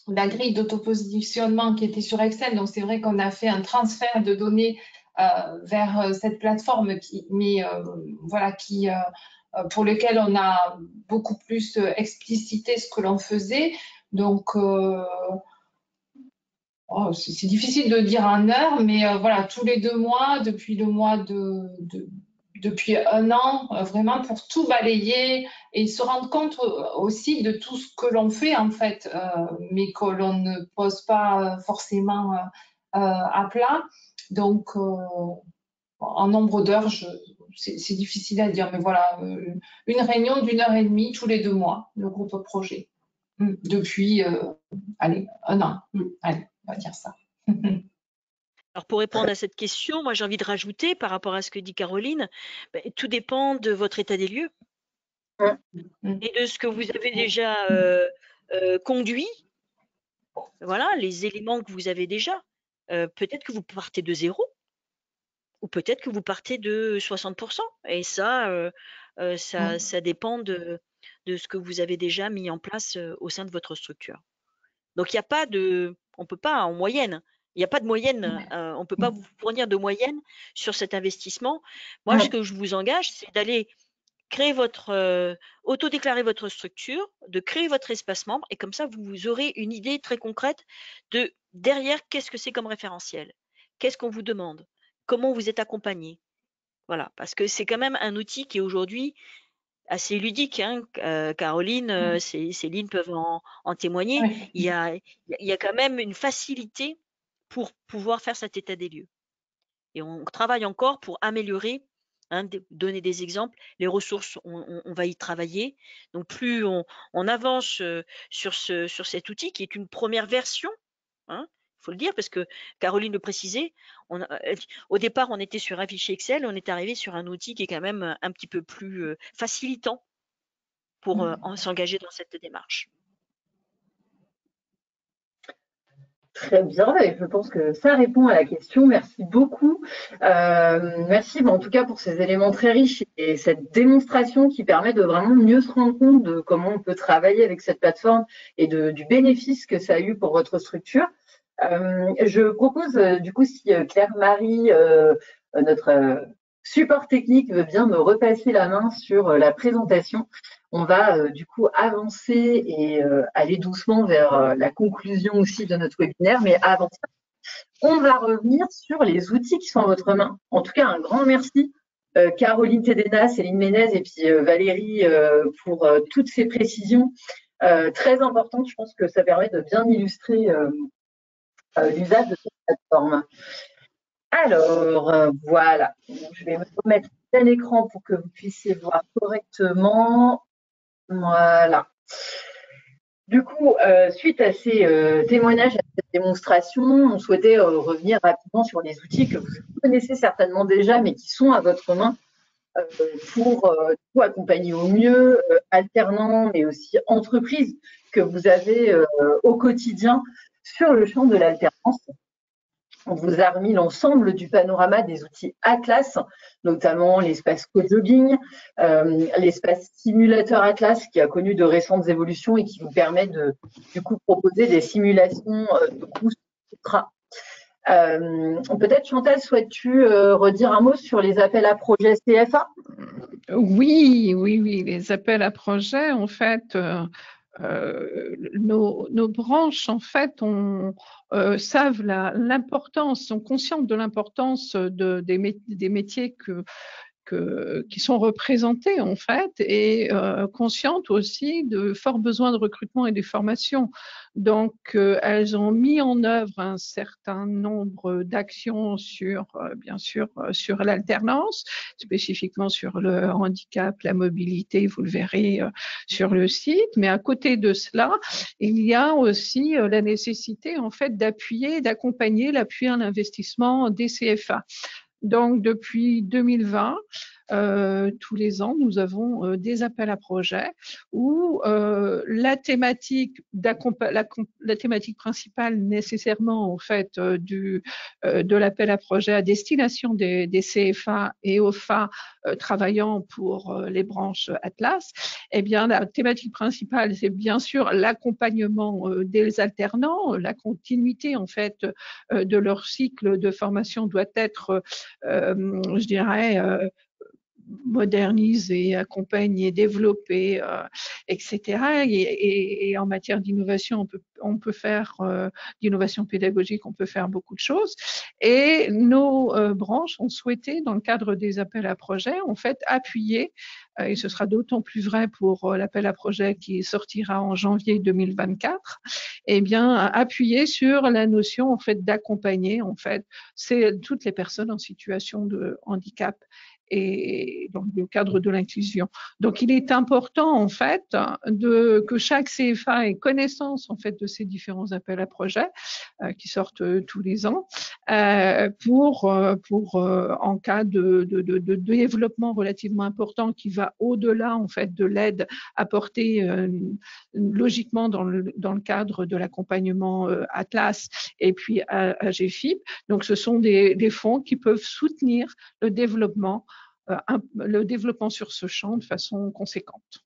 la grille d'autopositionnement qui était sur Excel. Donc c'est vrai qu'on a fait un transfert de données vers cette plateforme, pour lequel on a beaucoup plus explicité ce que l'on faisait. Donc c'est difficile de dire en heure, mais voilà, tous les 2 mois, depuis depuis 1 an, vraiment pour tout balayer et se rendre compte aussi de tout ce que l'on fait en fait, mais que l'on ne pose pas forcément à plat. Donc, en nombre d'heures, c'est difficile à dire, mais voilà, une réunion d'1 heure et demie tous les 2 mois, le groupe projet, depuis, allez, 1 an. Allez, on va dire ça. Alors, pour répondre à cette question, moi, j'ai envie de rajouter par rapport à ce que dit Caroline, tout dépend de votre état des lieux et de ce que vous avez déjà conduit. Voilà, les éléments que vous avez déjà. Peut-être que vous partez de 0 ou peut-être que vous partez de 60%. Et ça dépend de ce que vous avez déjà mis en place au sein de votre structure. Donc, il n'y a pas de, on peut pas en moyenne. Il n'y a pas de moyenne. On ne peut pas vous fournir de moyenne sur cet investissement. Moi, ce que je vous engage, c'est d'aller créer auto-déclarer votre structure, de créer votre espace membre, et comme ça, vous aurez une idée très concrète de derrière, qu'est-ce que c'est comme référentiel? Qu'est-ce qu'on vous demande? Comment vous êtes accompagné? Voilà, parce que c'est quand même un outil qui est aujourd'hui assez ludique, hein. Caroline, Céline peuvent en témoigner. Oui. Il y a quand même une facilité pour pouvoir faire cet état des lieux. Et on travaille encore pour améliorer, hein, donner des exemples. Les ressources, on va y travailler. Donc plus on avance sur cet outil qui est une première version, hein, il faut le dire, parce que Caroline le précisait, au départ, on était sur un fichier Excel, on est arrivé sur un outil qui est quand même un petit peu plus facilitant pour s'engager dans cette démarche. Très bien, et je pense que ça répond à la question. Merci beaucoup. Merci en tout cas pour ces éléments très riches et cette démonstration qui permet de vraiment mieux se rendre compte de comment on peut travailler avec cette plateforme et du bénéfice que ça a eu pour votre structure. Je propose du coup, si Claire-Marie, notre support technique, veut bien me repasser la main sur la présentation. On va du coup avancer et aller doucement vers la conclusion aussi de notre webinaire. Mais avant ça, on va revenir sur les outils qui sont à votre main. En tout cas, un grand merci Caroline Tedena, Céline Ménez et puis Valérie pour toutes ces précisions très importantes. Je pense que ça permet de bien illustrer l'usage de cette plateforme. Alors, voilà. Je vais me remettre plein écran pour que vous puissiez voir correctement. Voilà. Du coup, suite à ces témoignages, à cette démonstration, on souhaitait revenir rapidement sur les outils que vous connaissez certainement déjà, mais qui sont à votre main pour accompagner au mieux alternants, mais aussi entreprises que vous avez au quotidien sur le champ de l'alternance. On vous a remis l'ensemble du panorama des outils Atlas, notamment l'espace co-jogging, l'espace simulateur Atlas qui a connu de récentes évolutions et qui vous permet de du coup proposer des simulations de coûts ultra. Peut-être Chantal, souhaites-tu redire un mot sur les appels à projets CFA? Oui, les appels à projets, en fait, nos branches, en fait, savent l'importance, sont conscientes de l'importance des métiers qui sont représentés, en fait, et conscientes aussi de forts besoins de recrutement et de formation. Donc, elles ont mis en œuvre un certain nombre d'actions bien sûr, sur l'alternance, spécifiquement sur le handicap, la mobilité, vous le verrez sur le site. Mais à côté de cela, il y a aussi la nécessité, en fait, d'accompagner l'appui à l'investissement des CFA. Donc, depuis 2020, tous les ans, nous avons des appels à projets où la thématique principale nécessairement en fait de l'appel à projet à destination des CFA et OFA travaillant pour les branches Atlas, eh bien la thématique principale c'est bien sûr l'accompagnement des alternants, la continuité en fait de leur cycle de formation doit être je dirais, moderniser, accompagner, développer, etc. Et en matière d'innovation, on peut faire d'innovation pédagogique, on peut faire beaucoup de choses. Et nos branches ont souhaité, dans le cadre des appels à projets, en fait, appuyer, et ce sera d'autant plus vrai pour l'appel à projet qui sortira en janvier 2024, eh bien, appuyer sur la notion en fait d'accompagner en fait c'est toutes les personnes en situation de handicap et dans le cadre de l'inclusion. Donc, il est important en fait que chaque CFA ait connaissance en fait de ces différents appels à projets qui sortent tous les ans pour en cas de développement relativement important qui va au-delà en fait de l'aide apportée logiquement dans le cadre de l'accompagnement Atlas et puis à GFIP. Donc, ce sont des fonds qui peuvent soutenir le développement sur ce champ de façon conséquente.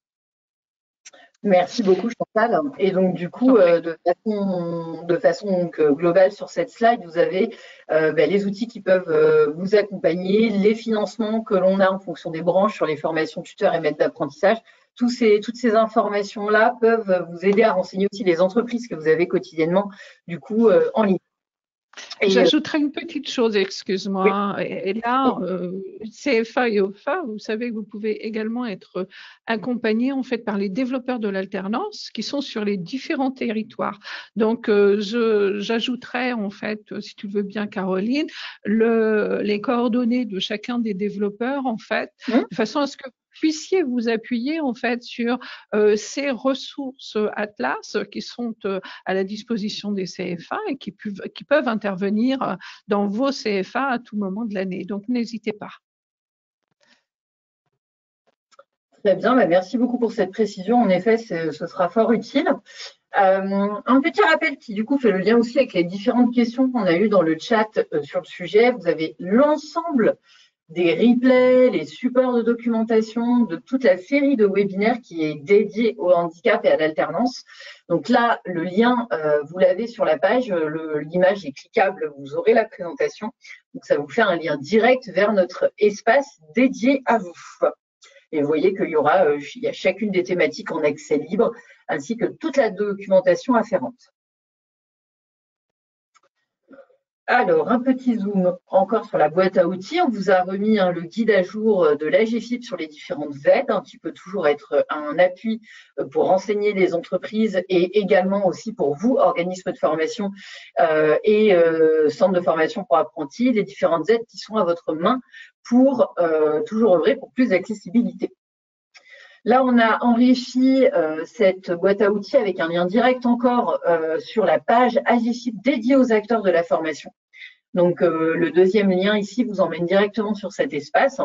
Merci beaucoup Chantal. Et donc du coup, de façon globale sur cette slide, vous avez les outils qui peuvent vous accompagner, les financements que l'on a en fonction des branches sur les formations tuteurs et maîtres d'apprentissage. Toutes ces informations-là peuvent vous aider à renseigner aussi les entreprises que vous avez quotidiennement du coup en ligne. J'ajouterais une petite chose, excuse-moi. Oui. Et là, CFA et OFA, vous savez que vous pouvez également être accompagnés en fait par les développeurs de l'alternance qui sont sur les différents territoires. Donc, j'ajouterais en fait, si tu veux bien, Caroline, les coordonnées de chacun des développeurs en fait, de façon à ce que puissiez vous appuyer en fait sur ces ressources Atlas qui sont à la disposition des CFA et qui peuvent intervenir dans vos CFA à tout moment de l'année. Donc, n'hésitez pas. Très bien, merci beaucoup pour cette précision. En effet, ce sera fort utile. Un petit rappel qui du coup fait le lien aussi avec les différentes questions qu'on a eues dans le chat sur le sujet. Vous avez l'ensemble des replays, les supports de documentation de toute la série de webinaires qui est dédiée au handicap et à l'alternance. Donc là, le lien, vous l'avez sur la page, l'image est cliquable, vous aurez la présentation. Donc ça vous fait un lien direct vers notre espace dédié à vous. Et vous voyez qu'il y a chacune des thématiques en accès libre, ainsi que toute la documentation afférente. Alors, un petit zoom encore sur la boîte à outils. On vous a remis le guide à jour de l'AGFIP sur les différentes aides, qui peut toujours être un appui pour renseigner les entreprises et également aussi pour vous, organismes de formation et centres de formation pour apprentis, les différentes aides qui sont à votre main pour toujours œuvrer pour plus d'accessibilité. Là, on a enrichi cette boîte à outils avec un lien direct encore sur la page AGFIP dédiée aux acteurs de la formation. Donc, le deuxième lien ici vous emmène directement sur cet espace.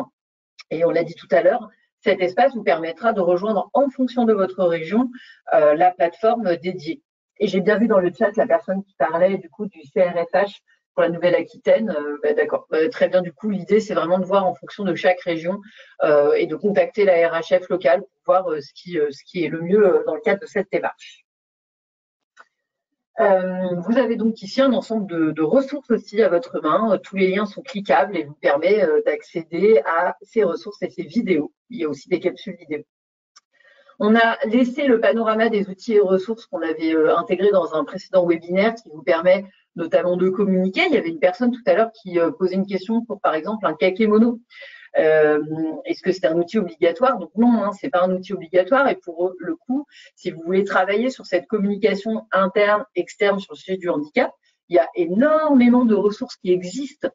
Et on l'a dit tout à l'heure, cet espace vous permettra de rejoindre en fonction de votre région la plateforme dédiée. Et j'ai bien vu dans le chat la personne qui parlait du coup du CRFH pour la Nouvelle-Aquitaine. D'accord, très bien. Du coup, l'idée, c'est vraiment de voir en fonction de chaque région et de contacter la RHF locale pour voir ce qui est le mieux dans le cadre de cette démarche. Vous avez donc ici un ensemble de ressources aussi à votre main. Tous les liens sont cliquables et vous permet d'accéder à ces ressources et ces vidéos. Il y a aussi des capsules vidéo. On a laissé le panorama des outils et ressources qu'on avait intégrés dans un précédent webinaire qui vous permet notamment de communiquer. Il y avait une personne tout à l'heure qui posait une question pour, par exemple, un kakémono. Est-ce que c'est un outil obligatoire? Donc non, c'est pas un outil obligatoire. Et pour le coup, si vous voulez travailler sur cette communication interne, externe sur le sujet du handicap, il y a énormément de ressources qui existent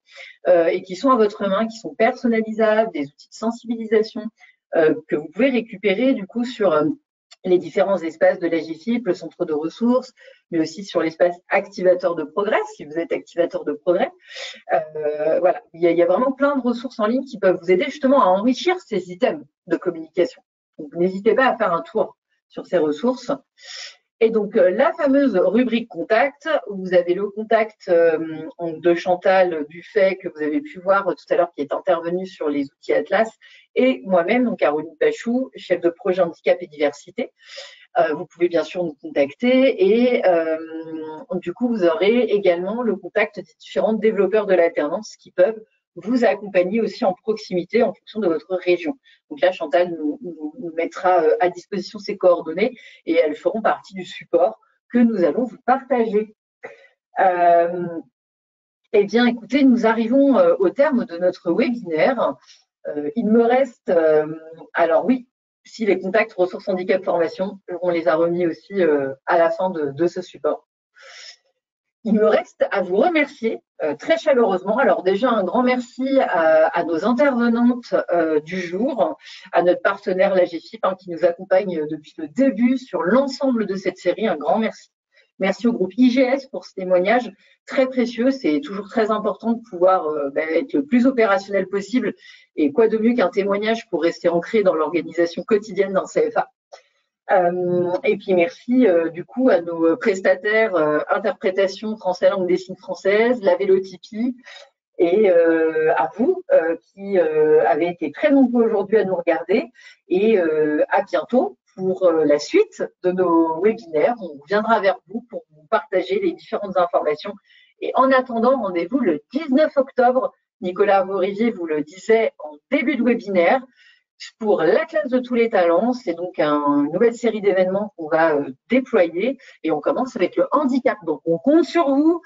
et qui sont à votre main, qui sont personnalisables, des outils de sensibilisation que vous pouvez récupérer du coup sur les différents espaces de l'AGFIP, le centre de ressources, mais aussi sur l'espace activateur de progrès, si vous êtes activateur de progrès. Voilà, il y a vraiment plein de ressources en ligne qui peuvent vous aider justement à enrichir ces items de communication. Donc, n'hésitez pas à faire un tour sur ces ressources. Et donc, la fameuse rubrique contact, où vous avez le contact de Chantal Buffet, que vous avez pu voir tout à l'heure, qui est intervenue sur les outils Atlas, et moi-même, donc Caroline Pachou, chef de projet handicap et diversité. Vous pouvez bien sûr nous contacter et du coup, vous aurez également le contact des différents développeurs de l'alternance qui peuvent vous accompagner aussi en proximité en fonction de votre région. Donc là, Chantal nous mettra à disposition ses coordonnées et elles feront partie du support que nous allons vous partager. Eh bien, écoutez, nous arrivons au terme de notre webinaire. Il me reste, alors oui, si les contacts ressources handicap formation, on les a remis aussi à la fin de ce support. Il me reste à vous remercier très chaleureusement. Alors déjà, un grand merci à nos intervenantes du jour, à notre partenaire l'AGFIP qui nous accompagne depuis le début sur l'ensemble de cette série. Un grand merci. Merci au groupe IGS pour ce témoignage très précieux. C'est toujours très important de pouvoir être le plus opérationnel possible. Et quoi de mieux qu'un témoignage pour rester ancré dans l'organisation quotidienne d'un CFA. Et puis merci du coup à nos prestataires interprétation français langue des signes française, la Vélotipie et à vous qui avez été très nombreux aujourd'hui à nous regarder et à bientôt pour la suite de nos webinaires. On reviendra vers vous pour vous partager les différentes informations et en attendant, rendez-vous le 19 octobre. Nicolas Vorivier vous le disait en début de webinaire pour la classe de tous les talents. C'est donc une nouvelle série d'événements qu'on va déployer et on commence avec le handicap. Donc, on compte sur vous.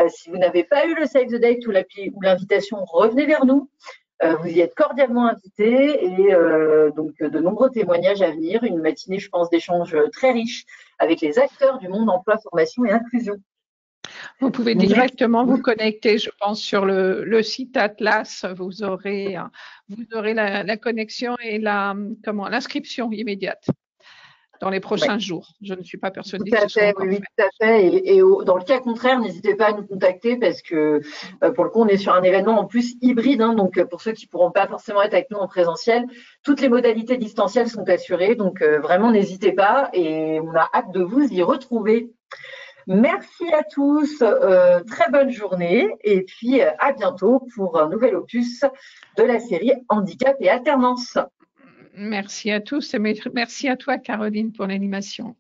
Si vous n'avez pas eu le Save the Date ou l'invitation, revenez vers nous. Vous y êtes cordialement invités et donc de nombreux témoignages à venir. Une matinée, je pense, d'échanges très riches avec les acteurs du monde emploi, formation et inclusion. Vous pouvez directement vous connecter, je pense, sur le site Atlas. Vous aurez la connexion et l'inscription immédiate. dans les prochains jours. Je ne suis pas persuadée Tout que à ce soit fait, encore oui, fait. tout à fait. Dans le cas contraire, n'hésitez pas à nous contacter parce que pour le coup, on est sur un événement en plus hybride. Hein, donc, pour ceux qui pourront pas forcément être avec nous en présentiel, toutes les modalités distancielles sont assurées. Donc, vraiment, n'hésitez pas et on a hâte de vous y retrouver. Merci à tous, très bonne journée et puis à bientôt pour un nouvel opus de la série Handicap et Alternance. Merci à tous et merci à toi, Caroline, pour l'animation.